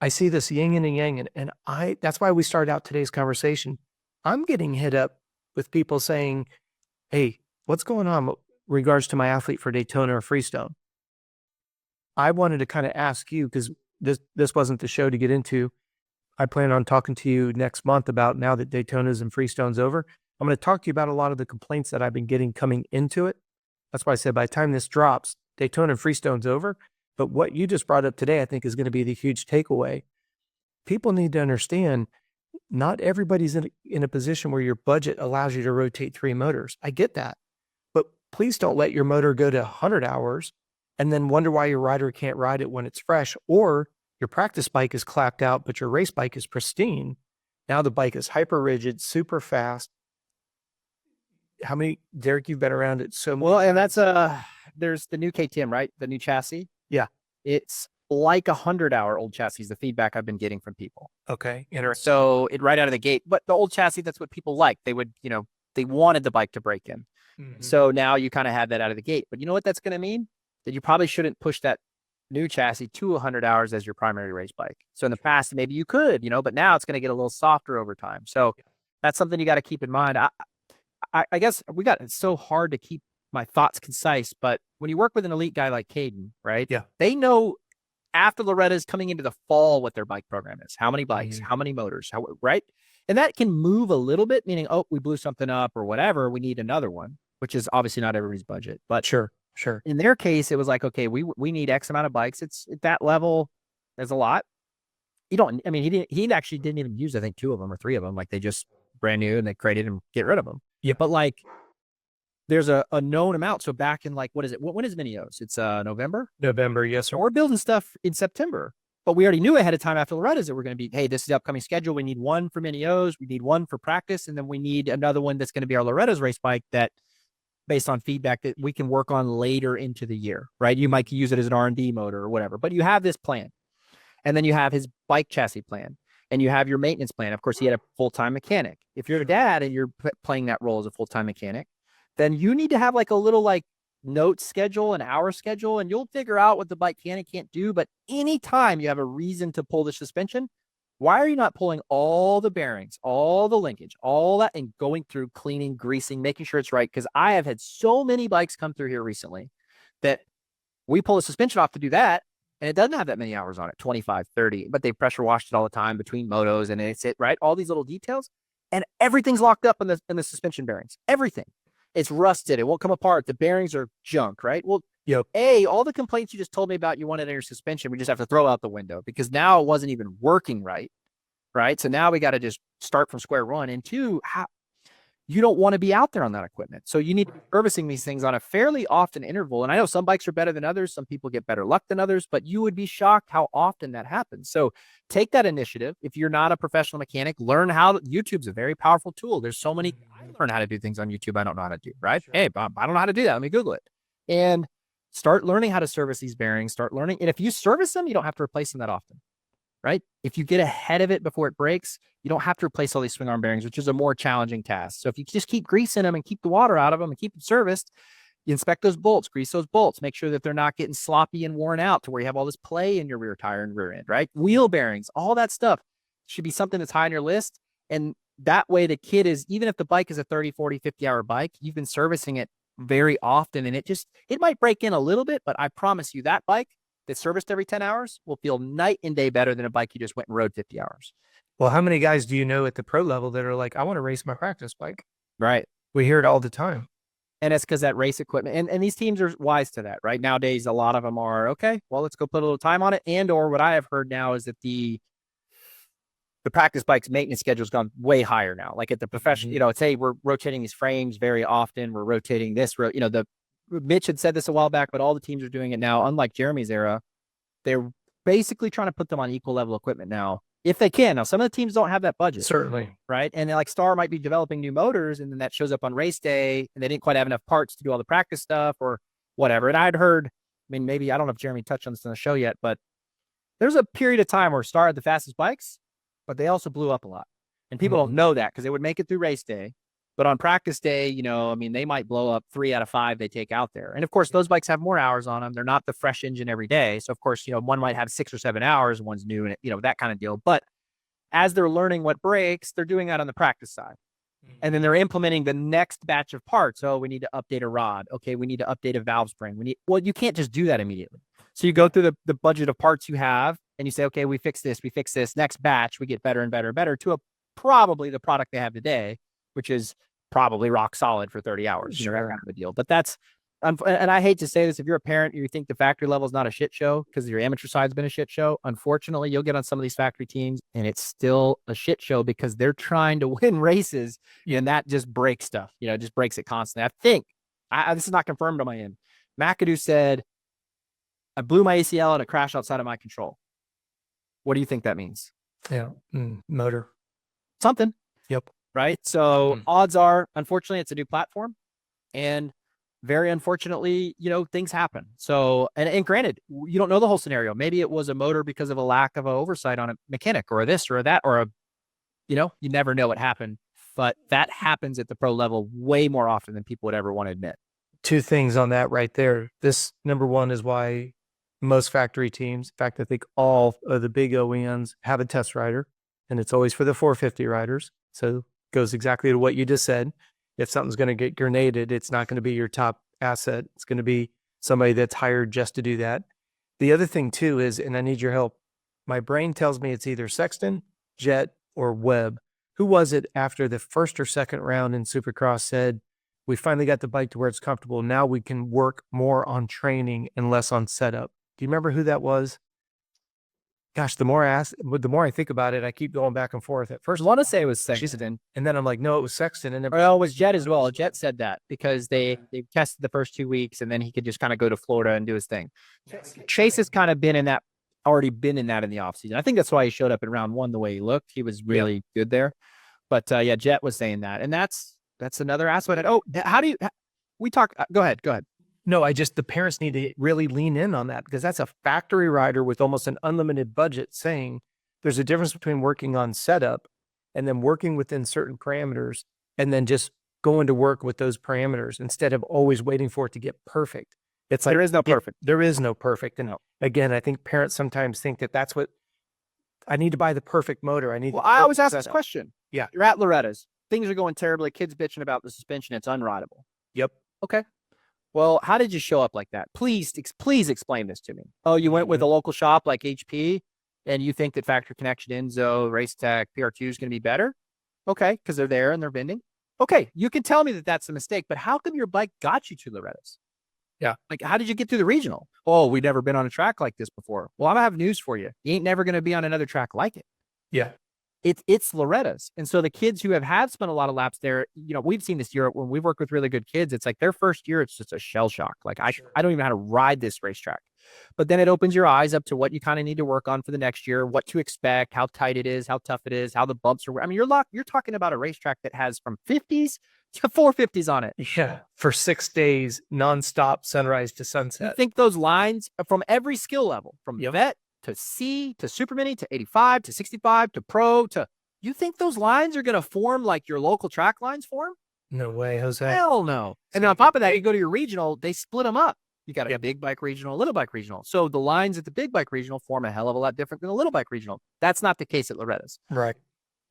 S1: I see this yin and yang, and that's why we started out today's conversation. I'm getting hit up with people saying, hey, what's going on with regards to my athlete for Daytona or Freestone? I wanted to kind of ask you, because this wasn't the show to get into. I plan on talking to you next month about, now that Daytona's and Freestone's over, I'm going to talk to you about a lot of the complaints that I've been getting coming into it. That's why I said by the time this drops, Daytona and Freestone's over. But what you just brought up today, I think, is going to be the huge takeaway. People need to understand, not everybody's in a position where your budget allows you to rotate 3 motors. I get that. But please don't let your motor go to 100 hours and then wonder why your rider can't ride it when it's fresh, or your practice bike is clapped out, but your race bike is pristine. Now the bike is hyper rigid, super fast. How many, Derek, you've been around it so much.
S2: Well, and that's there's the new KTM, right? The new chassis.
S1: Yeah.
S2: It's like 100-hour old chassis, the feedback I've been getting from people.
S1: Okay. Interesting.
S2: So it right out of the gate, but the old chassis, that's what people like. They would, they wanted the bike to break in.
S1: Mhm.
S2: So now you kind of have that out of the gate. But you know what that's going to mean? That you probably shouldn't push that new chassis to 100 hours as your primary race bike. So in the past, maybe you could, but now it's going to get a little softer over time. So that's something you got to keep in mind. I guess it's so hard to keep my thoughts concise, but when you work with an elite guy like Caden, right?
S1: Yeah.
S2: They know after Loretta's coming into the fall what their bike program is, how many bikes, how many motors, right? And that can move a little bit, meaning, oh, we blew something up or whatever, we need another one, which is obviously not everybody's budget. But
S1: Sure.
S2: In their case, it was like, okay, we need X amount of bikes. It's at that level, there's a lot. He actually didn't even use, I think, 2 of them or 3 of them. Like they just brand new and they created and get rid of them.
S1: Yeah.
S2: But like there's a known amount. So back in like, what is it? When is Minios? It's November?
S1: November, yes, sir.
S2: We're building stuff in September. But we already knew ahead of time after Loretta's that we're going to be, hey, this is the upcoming schedule. We need 1 for Minios. We need 1 for practice. And then we need another one that's going to be our Loretta's race bike that, based on feedback, that we can work on later into the year, right? You might use it as an R&D motor or whatever, but you have this plan. And then you have his bike chassis plan and you have your maintenance plan. Of course, he had a full-time mechanic. If you're a dad and you're playing that role as a full-time mechanic, then you need to have like a little like note schedule, an hour schedule, and you'll figure out what the bike can and can't do. But anytime you have a reason to pull the suspension, why are you not pulling all the bearings, all the linkage, all that, and going through cleaning, greasing, making sure it's right? Because I have had so many bikes come through here recently that we pull the suspension off to do that, and it doesn't have that many hours on it, 25, 30, but they pressure washed it all the time between motos, and it's right? All these little details, and everything's locked up in the suspension bearings. Everything. It's rusted. It won't come apart. The bearings are junk, right? Well, all the complaints you just told me about you wanted in your suspension, we just have to throw out the window because now it wasn't even working right? So now we got to just start from square one. And 2, you don't want to be out there on that equipment. So you need to be servicing these things on a fairly often interval. And I know some bikes are better than others. Some people get better luck than others, but you would be shocked how often that happens. So take that initiative. If you're not a professional mechanic, learn how. YouTube's a very powerful tool. There's so many. I learn how to do things on YouTube I don't know how to do, right? Sure. Hey, Bob, I don't know how to do that. Let me Google it. And start learning how to service these bearings. Start learning. And if you service them, you don't have to replace them that often. Right? If you get ahead of it before it breaks, you don't have to replace all these swing arm bearings, which is a more challenging task. So if you just keep greasing them and keep the water out of them and keep them serviced, you inspect those bolts, grease those bolts, make sure that they're not getting sloppy and worn out to where you have all this play in your rear tire and rear end, right? Wheel bearings, all that stuff should be something that's high on your list. And that way the kid is, even if the bike is a 30, 40, 50-hour bike, you've been servicing it very often. And it might break in a little bit, but I promise you that bike that's serviced every 10 hours will feel night and day better than a bike you just went and rode 50 hours.
S1: Well, how many guys do you know at the pro level that are like, I want to race my practice bike?
S2: Right.
S1: We hear it all the time.
S2: And it's because that race equipment, and these teams are wise to that, right? Nowadays, a lot of them are, okay, well, let's go put a little time on it. And or what I have heard now is that the practice bike's maintenance schedule has gone way higher now. Like at the professional, it's, hey, we're rotating these frames very often. We're rotating this, Mitch had said this a while back, but all the teams are doing it now. Unlike Jeremy's era, they're basically trying to put them on equal level equipment now, if they can. Now, some of the teams don't have that budget.
S1: Certainly.
S2: Right. And like Star might be developing new motors, and then that shows up on race day, and they didn't quite have enough parts to do all the practice stuff or whatever. And I'd heard, maybe, I don't know if Jeremy touched on this on the show yet, but there's a period of time where Star had the fastest bikes, but they also blew up a lot. And people don't know that because they would make it through race day. But on practice day, they might blow up 3 out of 5 they take out there. And of course, those bikes have more hours on them. They're not the fresh engine every day. So of course, one might have 6 or 7 hours, one's new, and that kind of deal. But as they're learning what breaks, they're doing that on the practice side. And then they're implementing the next batch of parts. Oh, we need to update a rod. Okay, we need to update a valve spring. You can't just do that immediately. So you go through the budget of parts you have, and you say, okay, we fix this. Next batch, we get better and better and better to probably the product they have today, which is probably rock solid for 30 hours, that kind of a deal. But that's and I hate to say this, if you're a parent, you think the factory level is not a shit show because your amateur side's been a shit show. Unfortunately, you'll get on some of these factory teams and it's still a shit show because they're trying to win races, and that just breaks stuff. It just breaks it constantly. I think this is not confirmed on my end. McAdoo said, "I blew my ACL in a crash outside of my control." What do you think that means?
S1: Yeah. Motor.
S2: Something.
S1: Yep.
S2: Right. So odds are, unfortunately, it's a new platform, and very unfortunately, things happen. So, and granted, you don't know the whole scenario. Maybe it was a motor because of a lack of oversight on a mechanic or this or that, or you never know what happened, but that happens at the pro level way more often than people would ever want to admit.
S1: Two things on that right there. This, number one, is why most factory teams, in fact, I think all of the big OEMs have a test rider, and it's always for the 450 riders. So it goes exactly to what you just said. If something's going to get grenaded, it's not going to be your top asset. It's going to be somebody that's hired just to do that. The other thing too is, and I need your help, my brain tells me it's either Sexton, Jet, or Webb. Who was it after the first or second round in Supercross said, we finally got the bike to where it's comfortable. Now we can work more on training and less on setup. Do you remember who that was? Gosh, the more I think about it, I keep going back and forth. At first,
S2: I want to say it was Sexton,
S1: and then I'm like, no, it was Sexton. And
S2: it was Jet as well. Jet said that because they tested the first 2 weeks, and then he could just kind of go to Florida and do his thing. Chase has kind of already been in that in the offseason. I think that's why he showed up in round 1 the way he looked. He was really good there. But yeah, Jet was saying that, and that's another aspect. Oh, how do we talk? Go ahead.
S1: No, the parents need to really lean in on that, because that's a factory rider with almost an unlimited budget saying there's a difference between working on setup and then working within certain parameters and then just going to work with those parameters instead of always waiting for it to get perfect. It's like
S2: there is no perfect.
S1: There is no perfect. And again, I think parents sometimes think that that's what I need to buy, the perfect motor.
S2: I always ask this question.
S1: Yeah.
S2: You're at Loretta's. Things are going terribly. Kids bitching about the suspension. It's unrideable.
S1: Yep.
S2: Okay. Well, how did you show up like that? Please explain this to me. Oh, you went with a local shop like HP, and you think that Factory Connection, Enzo, Race Tech, PR2 is going to be better? Okay, because they're there and they're vending. Okay, you can tell me that that's a mistake, but how come your bike got you to Loretta's?
S1: Yeah.
S2: Like, how did you get through the regional? Oh, we've never been on a track like this before. Well, I'm going to have news for you. You ain't never going to be on another track like it.
S1: Yeah.
S2: It's Loretta's. And so the kids who have spent a lot of laps there, we've seen this year when we've worked with really good kids, it's like their first year, it's just a shell shock. Like, I don't even know how to ride this racetrack. But then it opens your eyes up to what you kind of need to work on for the next year, what to expect, how tight it is, how tough it is, how the bumps are. I mean, you're talking about a racetrack that has from 50s to 450s on it.
S1: Yeah. For 6 days, nonstop, sunrise to sunset.
S2: You think those lines from every skill level, from vet to C to super mini to 85 to 65 to pro you think those lines are going to form like your local track lines form?
S1: No way, Jose.
S2: Hell no. And then on top of that, you go to your regional, they split them up. You got a big bike regional, a little bike regional. So the lines at the big bike regional form a hell of a lot different than the little bike regional. That's not the case at Loretta's.
S1: Right.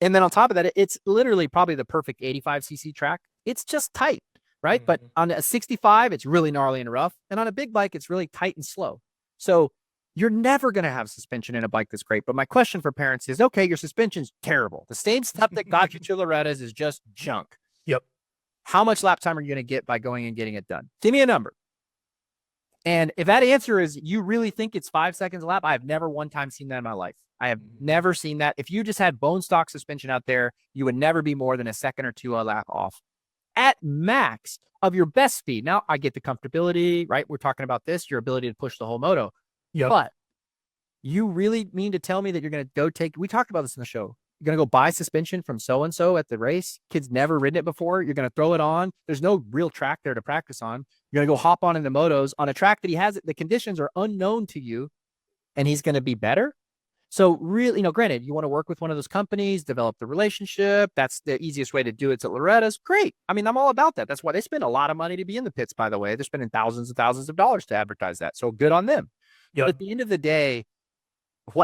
S2: And then on top of that, it's literally probably the perfect 85cc track. It's just tight, right? But on a 65, it's really gnarly and rough. And on a big bike, it's really tight and slow. So you're never going to have suspension in a bike that's great. But my question for parents is, okay, your suspension's terrible. The same stuff that got you to Loretta's is just junk.
S1: Yep.
S2: How much lap time are you going to get by going and getting it done? Give me a number. And if that answer is you really think it's 5 seconds a lap, I have never one time seen that in my life. I have never seen that. If you just had bone stock suspension out there, you would never be more than a second or two a lap off at max of your best speed. Now, I get the comfortability, right? We're talking about this, your ability to push the whole moto.
S1: Yep.
S2: But you really mean to tell me that you're going to go we talked about this in the show. You're going to go buy suspension from so-and-so at the race. Kid's never ridden it before. You're going to throw it on. There's no real track there to practice on. You're going to go hop on in the motos on a track that he has. The conditions are unknown to you, and he's going to be better. So really, granted, you want to work with one of those companies, develop the relationship. That's the easiest way to do it at Loretta's. Great. I mean, I'm all about that. That's why they spend a lot of money to be in the pits, by the way. They're spending thousands and thousands of dollars to advertise that. So good on them. Yep. But at the end of the day,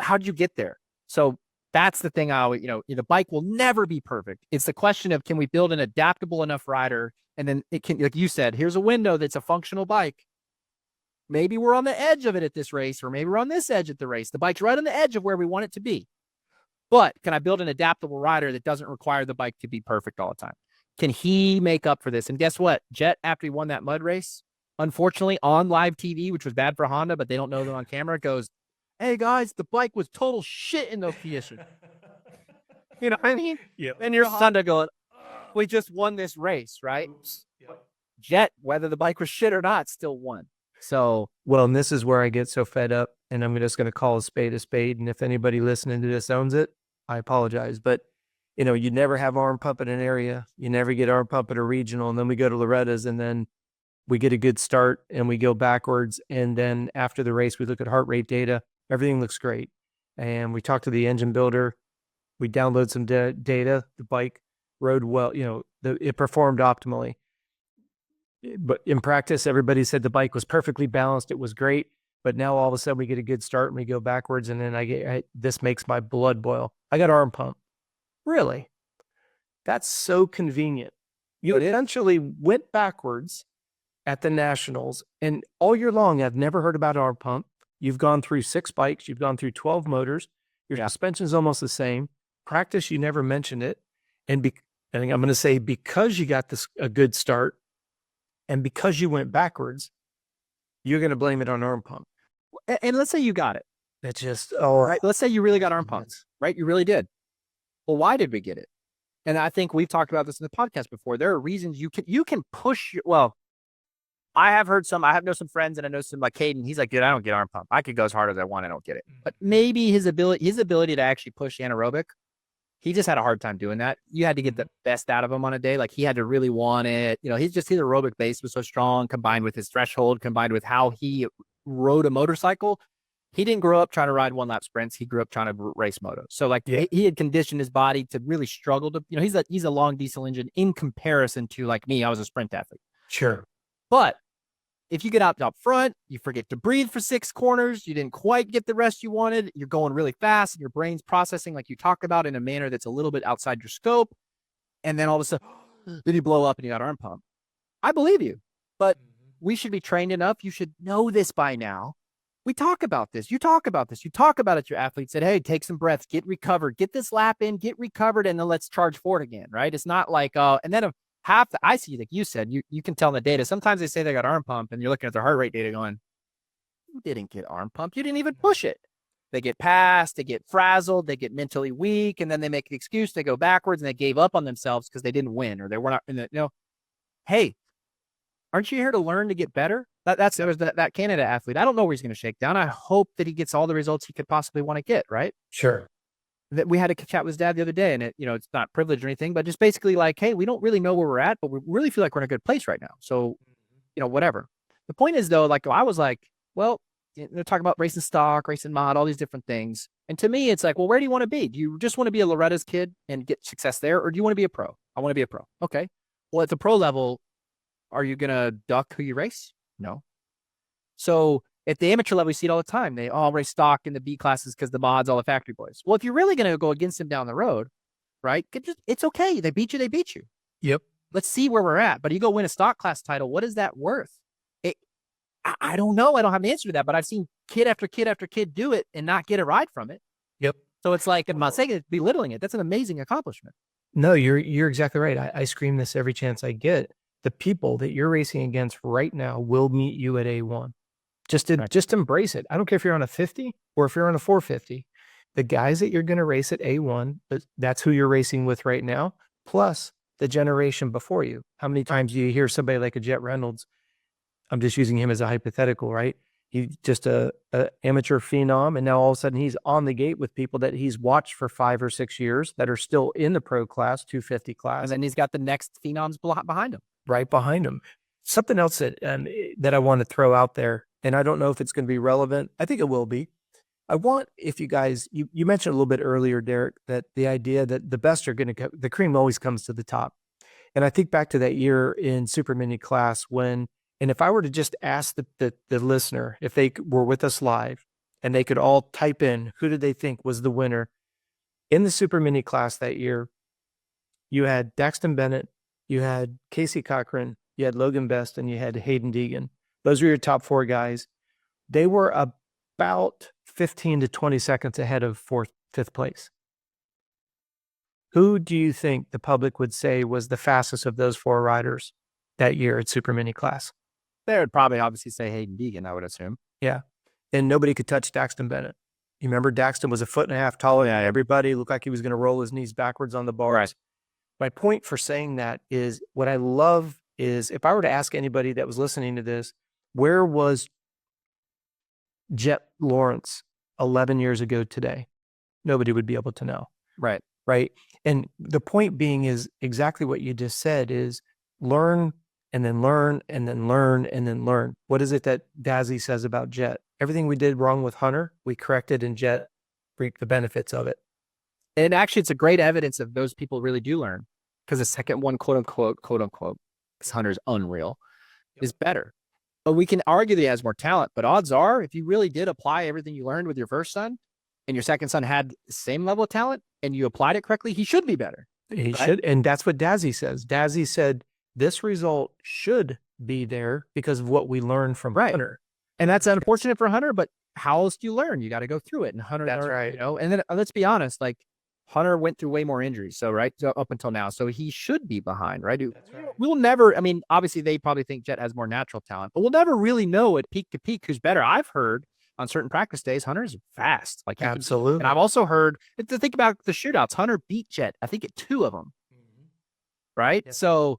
S2: how did you get there? So that's the thing. The bike will never be perfect. It's the question of, can we build an adaptable enough rider? And then it can, like you said, here's a window that's a functional bike. Maybe we're on the edge of it at this race, or maybe we're on this edge at the race. The bike's right on the edge of where we want it to be. But can I build an adaptable rider that doesn't require the bike to be perfect all the time? Can he make up for this? And guess what? Jet, after he won that mud race, unfortunately, on live TV, which was bad for Honda, but they don't know them on camera, goes, "Hey guys, the bike was total shit in those conditions." You know what I mean?
S1: Yeah.
S2: And your Honda going, "We just won this race, right?"
S1: Oops. Yep.
S2: Jet, whether the bike was shit or not, still won. So,
S1: Well, and this is where I get so fed up, and I'm just going to call a spade a spade. And if anybody listening to this owns it, I apologize. But, you never have arm pump in an area. You never get arm pump at a regional. And then we go to Loretta's, and then we get a good start and we go backwards. And then after the race, we look at heart rate data. Everything looks great. And we talk to the engine builder. We download some data. The bike rode well, it performed optimally. But in practice, everybody said the bike was perfectly balanced. It was great. But now all of a sudden we get a good start and we go backwards. And then this makes my blood boil. I got arm pump. Really? That's so convenient. You essentially went backwards at the nationals, and all year long, I've never heard about arm pump. You've gone through 6 bikes. You've gone through 12 motors. Your suspension is almost the same. Practice, you never mentioned it. And I think I'm going to say because you got a good start, and because you went backwards, you're going to blame it on arm pump.
S2: and let's say you got it.
S1: That's just,
S2: right. Let's say you really got arm pumps, right? You really did. Well, why did we get it? And I think we've talked about this in the podcast before. There are reasons you can push I have heard I have some friends, and I know some like Caden. He's like, dude, I don't get arm pump. I could go as hard as I want. I don't get it. But maybe his ability to actually push anaerobic, he just had a hard time doing that. You had to get the best out of him on a day. Like he had to really want it. His aerobic base was so strong, combined with his threshold, combined with how he rode a motorcycle. He didn't grow up trying to ride 1-lap sprints. He grew up trying to race motos. So like he had conditioned his body to really struggle to, he's a long diesel engine in comparison to like me. I was a sprint athlete.
S1: Sure.
S2: But if you get out front, you forget to breathe for 6 corners. You didn't quite get the rest you wanted. You're going really fast and your brain's processing like you talk about in a manner that's a little bit outside your scope. And then all of a sudden, then you blow up and you got arm pump. I believe you, but we should be trained enough. You should know this by now. We talk about this. You talk about this. You talk about it. Your athlete said, hey, take some breaths, get recovered, get this lap in, get recovered, and then let's charge forward again, right? It's not like, and then I see, like you said, you can tell in the data. Sometimes they say they got arm pump, and you're looking at their heart rate data going, you didn't get arm pump. You didn't even push it. They get passed, they get frazzled, they get mentally weak, and then they make the excuse, they go backwards, and they gave up on themselves because they didn't win or they were not, hey, aren't you here to learn to get better? That's that Canada athlete. I don't know where he's going to shake down. I hope that he gets all the results he could possibly want to get, right?
S1: Sure.
S2: That we had a chat with his dad the other day, and it's not privilege or anything, but just basically like, hey, we don't really know where we're at, but we really feel like we're in a good place right now. So, whatever. The point is though, like I was like, well, they're talking about racing stock, racing mod, all these different things. And to me, it's like, well, where do you want to be? Do you just want to be a Loretta's kid and get success there? Or do you want to be a pro? I want to be a pro. Okay. Well, at the pro level, are you going to duck who you race? No. So at the amateur level, we see it all the time. They all race stock in the B classes because the mods, all the factory boys. Well, if you're really going to go against them down the road, right? It's okay. They beat you.
S1: Yep.
S2: Let's see where we're at. But you go win a stock class title. What is that worth? I don't know. I don't have an answer to that, but I've seen kid after kid after kid do it and not get a ride from it.
S1: Yep.
S2: So it's like, I'm not saying it, belittling it. That's an amazing accomplishment.
S1: No, you're exactly right. I scream this every chance I get. The people that you're racing against right now will meet you at A1. Just embrace it. I don't care if you're on a 50 or if you're on a 450. The guys that you're going to race at A1, that's who you're racing with right now, plus the generation before you. How many times do you hear somebody like a Jet Reynolds? I'm just using him as a hypothetical, right? He's just a amateur phenom, and now all of a sudden he's on the gate with people that he's watched for 5 or 6 years that are still in the pro class, 250 class.
S2: And then he's got the next phenoms behind him.
S1: Right behind him. Something else that I want to throw out there, and I don't know if it's going to be relevant. I think it will be. I want, if you guys, you mentioned a little bit earlier, Derek, that the idea that the best are going to, the cream always comes to the top. And I think back to that year in Super Mini class when, and if I were to just ask the listener, if they were with us live and they could all type in, who did they think was the winner in the Super Mini class that year? You had Daxton Bennett, you had Casey Cochran, you had Logan Best, and you had Hayden Deegan. Those were your top 4 guys. They were about 15 to 20 seconds ahead of 5th place. Who do you think the public would say was the fastest of those 4 riders that year at Super Mini class?
S2: They would probably obviously say Hayden Deegan, I would assume.
S1: Yeah. And nobody could touch Daxton Bennett. You remember Daxton was 1.5 feet taller than everybody, looked like he was going to roll his knees backwards on the bars.
S2: Right.
S1: My point for saying that is what I love is if I were to ask anybody that was listening to this, where was Jet Lawrence 11 years ago today? Nobody would be able to know.
S2: Right.
S1: Right. And the point being is exactly what you just said is learn and then learn and then learn and then learn. What is it that Dazzy says about Jet? Everything we did wrong with Hunter, we corrected and Jet reaped the benefits of it.
S2: And actually, it's a great evidence of those people really do learn because the second one, quote unquote, because Hunter's unreal, is better. But we can argue that he has more talent. But odds are, if you really did apply everything you learned with your first son and your second son had the same level of talent and you applied it correctly, he should be better.
S1: He should. And that's what Dazzy says. Dazzy said, this result should be there because of what we learned from Hunter.
S2: And that's unfortunate for Hunter, but how else do you learn? You got to go through it. And Hunter,
S1: that's right.
S2: You know, and then let's be honest, like Hunter went through way more injuries. So, up until now. So he should be behind, right? We'll never, I mean, obviously they probably think Jet has more natural talent, but we'll never really know at peak to peak who's better. I've heard on certain practice days, Hunter's fast. Like
S1: absolutely.
S2: And I've also heard to think about the shootouts. Hunter beat Jet, I think, at 2 of them. Right. Yeah. So,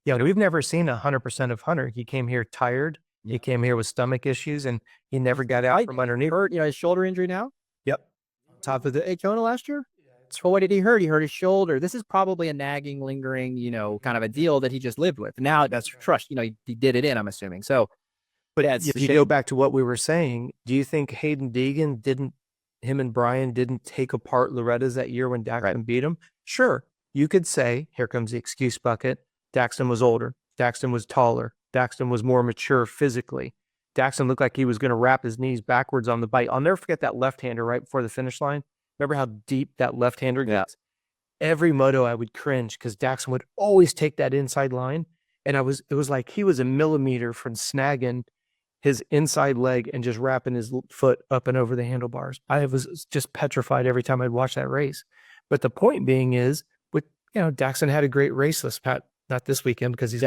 S1: yeah, we've never seen 100% of Hunter. He came here tired. He came here with stomach issues and he never got out from underneath.
S2: Hurt, his shoulder injury now.
S1: Yep.
S2: On top of the Daytona last year. So what did he hurt? He hurt his shoulder. This is probably a nagging, lingering, kind of a deal that he just lived with. Now that's trust. He did it in, I'm assuming. So,
S1: but if you go back to what we were saying, do you think Hayden Deegan him and Brian didn't take apart Loretta's that year when Daxton beat him? Sure. You could say, here comes the excuse bucket. Daxton was older. Daxton was taller. Daxton was more mature physically. Daxton looked like he was going to wrap his knees backwards on the bike. I'll never forget that left-hander right before the finish line. Remember how deep that left-hander gets? Every moto I would cringe because Daxton would always take that inside line. And it was like he was a millimeter from snagging his inside leg and just wrapping his foot up and over the handlebars. I was just petrified every time I'd watch that race. But the point being is, Daxton had a great race not this weekend because he's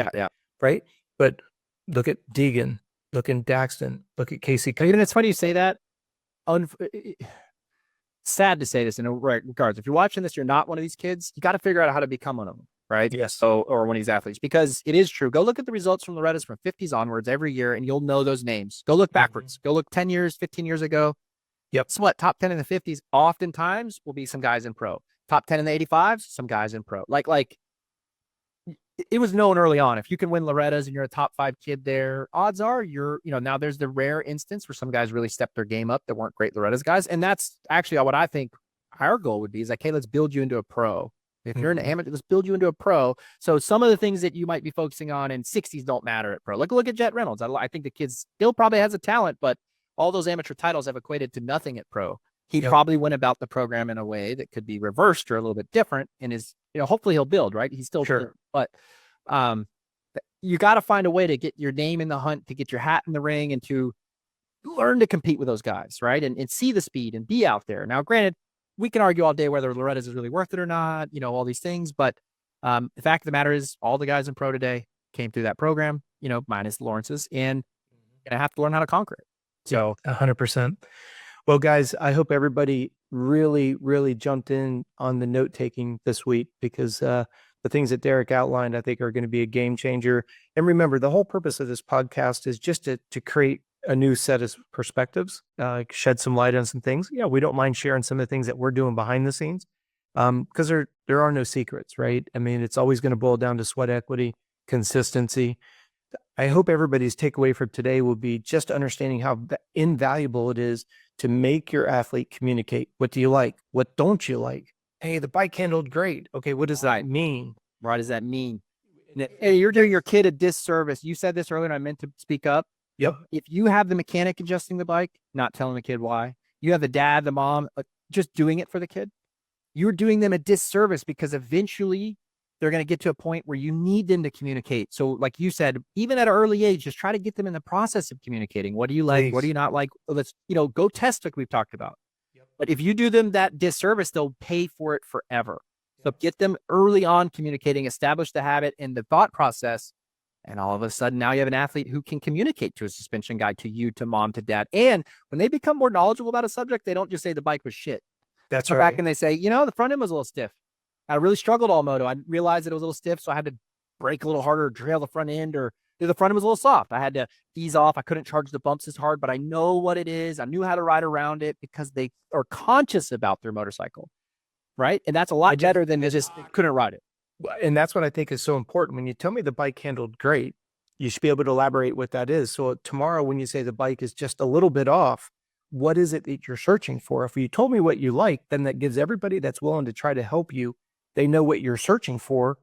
S1: right. But look at Deegan, look at Daxton, look at Casey.
S2: It's funny you say that. Sad to say this in regards. If you're watching this, you're not one of these kids. You got to figure out how to become one of them, right?
S1: Yes.
S2: So, or one of these athletes, because it is true. Go look at the results from Loretta's from 50s onwards every year, and you'll know those names. Go look backwards. Go look 10 years, 15 years ago.
S1: Yep.
S2: It's what top 10 in the 50s oftentimes will be some guys in pro. Top 10 in the 85s, some guys in pro. Like it was known early on. If you can win Loretta's and you're a top 5 kid there, odds are you're, now there's the rare instance where some guys really stepped their game up that weren't great Loretta's guys. And that's actually what I think our goal would be is like, hey, let's build you into a pro. If you're an amateur, let's build you into a pro. So some of the things that you might be focusing on in 60s don't matter at pro. Look at Jet Reynolds. I think the kid still probably has a talent, but all those amateur titles have equated to nothing at pro. He probably went about the program in a way that could be reversed or a little bit different and is, hopefully he'll build, right? He's still
S1: sure.
S2: But you got to find a way to get your name in the hunt, to get your hat in the ring, and to learn to compete with those guys, right? And see the speed and be out there. Now, granted, we can argue all day whether Loretta's is really worth it or not, all these things. But the fact of the matter is all the guys in pro today came through that program, minus Lawrence's, and you're going to have to learn how to conquer it. So
S1: 100%. Well, guys, I hope everybody really, really jumped in on the note-taking this week because the things that Derek outlined, I think, are going to be a game changer. And remember, the whole purpose of this podcast is just to create a new set of perspectives, shed some light on some things. Yeah, we don't mind sharing some of the things that we're doing behind the scenes because there are no secrets, right? I mean, it's always going to boil down to sweat equity, consistency. I hope everybody's takeaway from today will be just understanding how invaluable it is to make your athlete communicate. What do you like? What don't you like? Hey, the bike handled great. Okay, what does that mean?
S2: What does that mean? Hey, you're doing your kid a disservice. You said this earlier and I meant to speak up.
S1: Yep.
S2: If you have the mechanic adjusting the bike, not telling the kid why, you have the dad, the mom, just doing it for the kid, you're doing them a disservice because eventually they're going to get to a point where you need them to communicate. So like you said, even at an early age, just try to get them in the process of communicating. What do you like? Please. What do you not like? Let's, go test like we've talked about. Yep. But if you do them that disservice, they'll pay for it forever. Yep. So get them early on communicating, establish the habit and the thought process. And all of a sudden, now you have an athlete who can communicate to a suspension guy, to you, to mom, to dad. And when they become more knowledgeable about a subject, they don't just say the bike was shit.
S1: That's
S2: Come
S1: right.
S2: back and they say, the front end was a little stiff. I really struggled all moto. I realized that it was a little stiff, so I had to brake a little harder, trail the front end, or the front end was a little soft. I had to ease off. I couldn't charge the bumps as hard, but I know what it is. I knew how to ride around it because they are conscious about their motorcycle, right? And that's a lot better than they just couldn't ride it.
S1: And that's what I think is so important. When you tell me the bike handled great, you should be able to elaborate what that is. So tomorrow, when you say the bike is just a little bit off, what is it that you're searching for? If you told me what you like, then that gives everybody that's willing to try to help you, they know what you're searching for.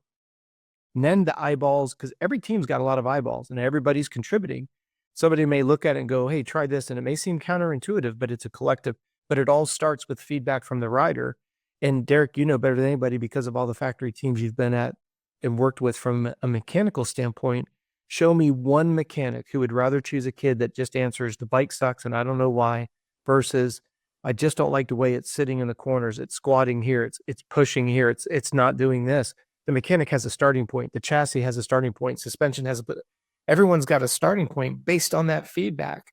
S1: And then the eyeballs, because every team's got a lot of eyeballs and everybody's contributing. Somebody may look at it and go, hey, try this. And it may seem counterintuitive, but it's a collective, but it all starts with feedback from the rider. And Derek, you know better than anybody because of all the factory teams you've been at and worked with from a mechanical standpoint. Show me one mechanic who would rather choose a kid that just answers the bike sucks and I don't know why versus I just don't like the way it's sitting in the corners. It's squatting here. It's pushing here. It's not doing this. The mechanic has a starting point. The chassis has a starting point. Suspension has everyone's got a starting point based on that feedback.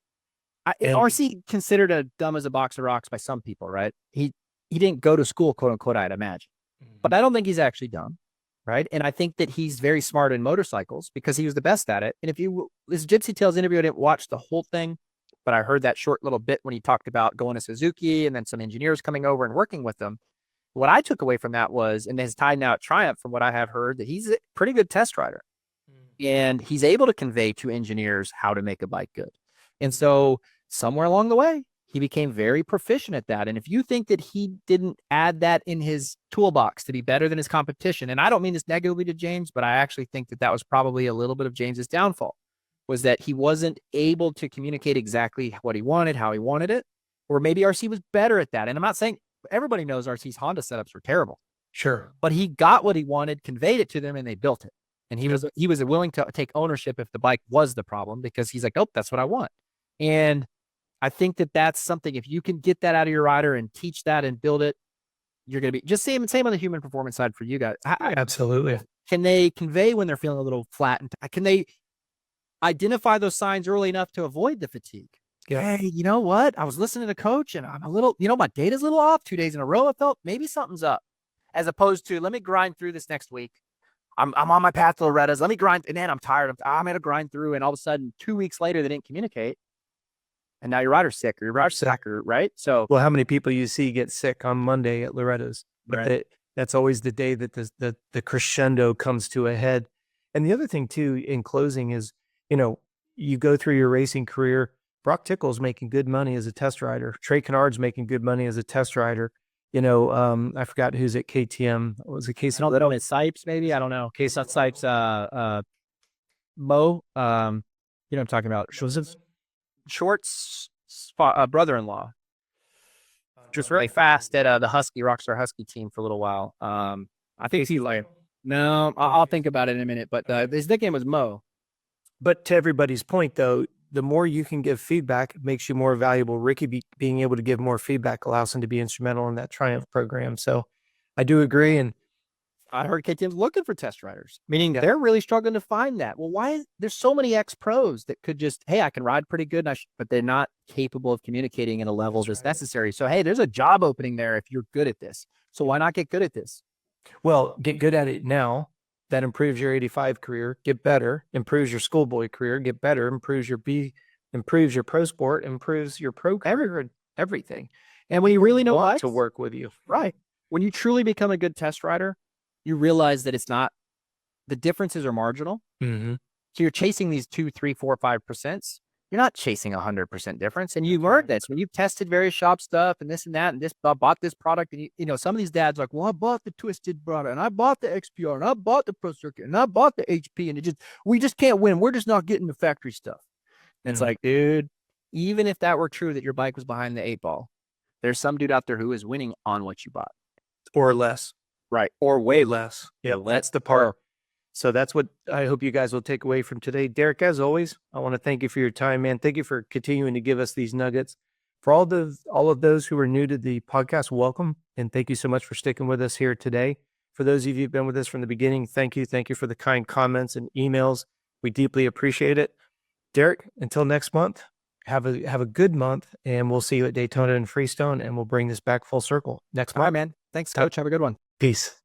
S2: RC considered a dumb as a box of rocks by some people, right? He didn't go to school, quote unquote, I'd imagine. But I don't think he's actually dumb, right? And I think that he's very smart in motorcycles because he was the best at it. And this Gypsy Tales interview, I didn't watch the whole thing, but I heard that short little bit when he talked about going to Suzuki and then some engineers coming over and working with them. What I took away from that was, and his tied now at Triumph, from what I have heard, that he's a pretty good test rider. And he's able to convey to engineers how to make a bike good. And so somewhere along the way, he became very proficient at that. And if you think that he didn't add that in his toolbox to be better than his competition, and I don't mean this negatively to James, but I actually think that that was probably a little bit of James's downfall, was that he wasn't able to communicate exactly what he wanted, how he wanted it, or maybe RC was better at that. And I'm not saying everybody knows RC's Honda setups were terrible.
S1: Sure.
S2: But he got what he wanted, conveyed it to them, and they built it. And he was willing to take ownership if the bike was the problem, because he's like, nope, that's what I want. And I think that that's something, if you can get that out of your rider and teach that and build it, you're going to be just same on the human performance side for you guys.
S1: Absolutely.
S2: Can they convey when they're feeling a little flat? And can they identify those signs early enough to avoid the fatigue?
S1: Yeah.
S2: Hey, you know what? I was listening to coach and I'm a little, my data's a little off 2 days in a row. I felt maybe something's up, as opposed to, let me grind through this next week. I'm on my path to Loretta's. Let me grind. And then I'm tired. I'm going to grind through. And all of a sudden, 2 weeks later, they didn't communicate. And now your rider's sick or your rider's sick, right? So,
S1: well, how many people you see get sick on Monday at Loretta's? But that's always the day that the crescendo comes to a head. And the other thing too, in closing, is, you go through your racing career. Brock Tickle's making good money as a test rider. Trey Kennard's making good money as a test rider. I forgot who's at KTM. What was it? KTM?
S2: No, they don't. It's Sipes, maybe. I don't know. Case not Sipes. Mo. You know what I'm talking about. Short's brother-in-law. Just really fast at the Rockstar Husky team for a little while. I think he's like, no, I'll think about it in a minute. But his nickname was Mo.
S1: But to everybody's point, though, the more you can give feedback, it makes you more valuable. Ricky being able to give more feedback allows him to be instrumental in that Triumph program. So I do agree. And
S2: I heard KTM's looking for test riders, meaning they're really struggling to find that. Well, why? There's so many ex-pros that could just, hey, I can ride pretty good, but they're not capable of communicating at a level that's necessary. So, hey, there's a job opening there if you're good at this. So why not get good at this?
S1: Well, get good at it now. That improves your 85 career, get better, improves your schoolboy career, get better, improves your pro sport, improves your pro career, everything.
S2: And when you really know
S1: what to work with you.
S2: Right. When you truly become a good test rider, you realize that the differences are marginal.
S1: Mm-hmm.
S2: So you're chasing these 2, 3, 4, 5%. You're not chasing 100% difference. And you learned this when you've tested various shop stuff and this and that, and this, bought this product. And some of these dads are like, well, I bought the Twisted product and I bought the XPR and I bought the Pro Circuit and I bought the HP, and we just can't win. We're just not getting the factory stuff. And it's like, dude, even if that were true, that your bike was behind the 8-ball, there's some dude out there who is winning on what you bought.
S1: Or less.
S2: Right. Or way less.
S1: Yeah, that's the part. So that's what I hope you guys will take away from today. Derek, as always, I want to thank you for your time, man. Thank you for continuing to give us these nuggets. For all of those who are new to the podcast, welcome. And thank you so much for sticking with us here today. For those of you who've been with us from the beginning, thank you. Thank you for the kind comments and emails. We deeply appreciate it. Derek, until next month, have a good month, and we'll see you at Daytona and Freestone, and we'll bring this back full circle next
S2: All right,
S1: month.
S2: man. Thanks, coach. Have a good one.
S1: Peace.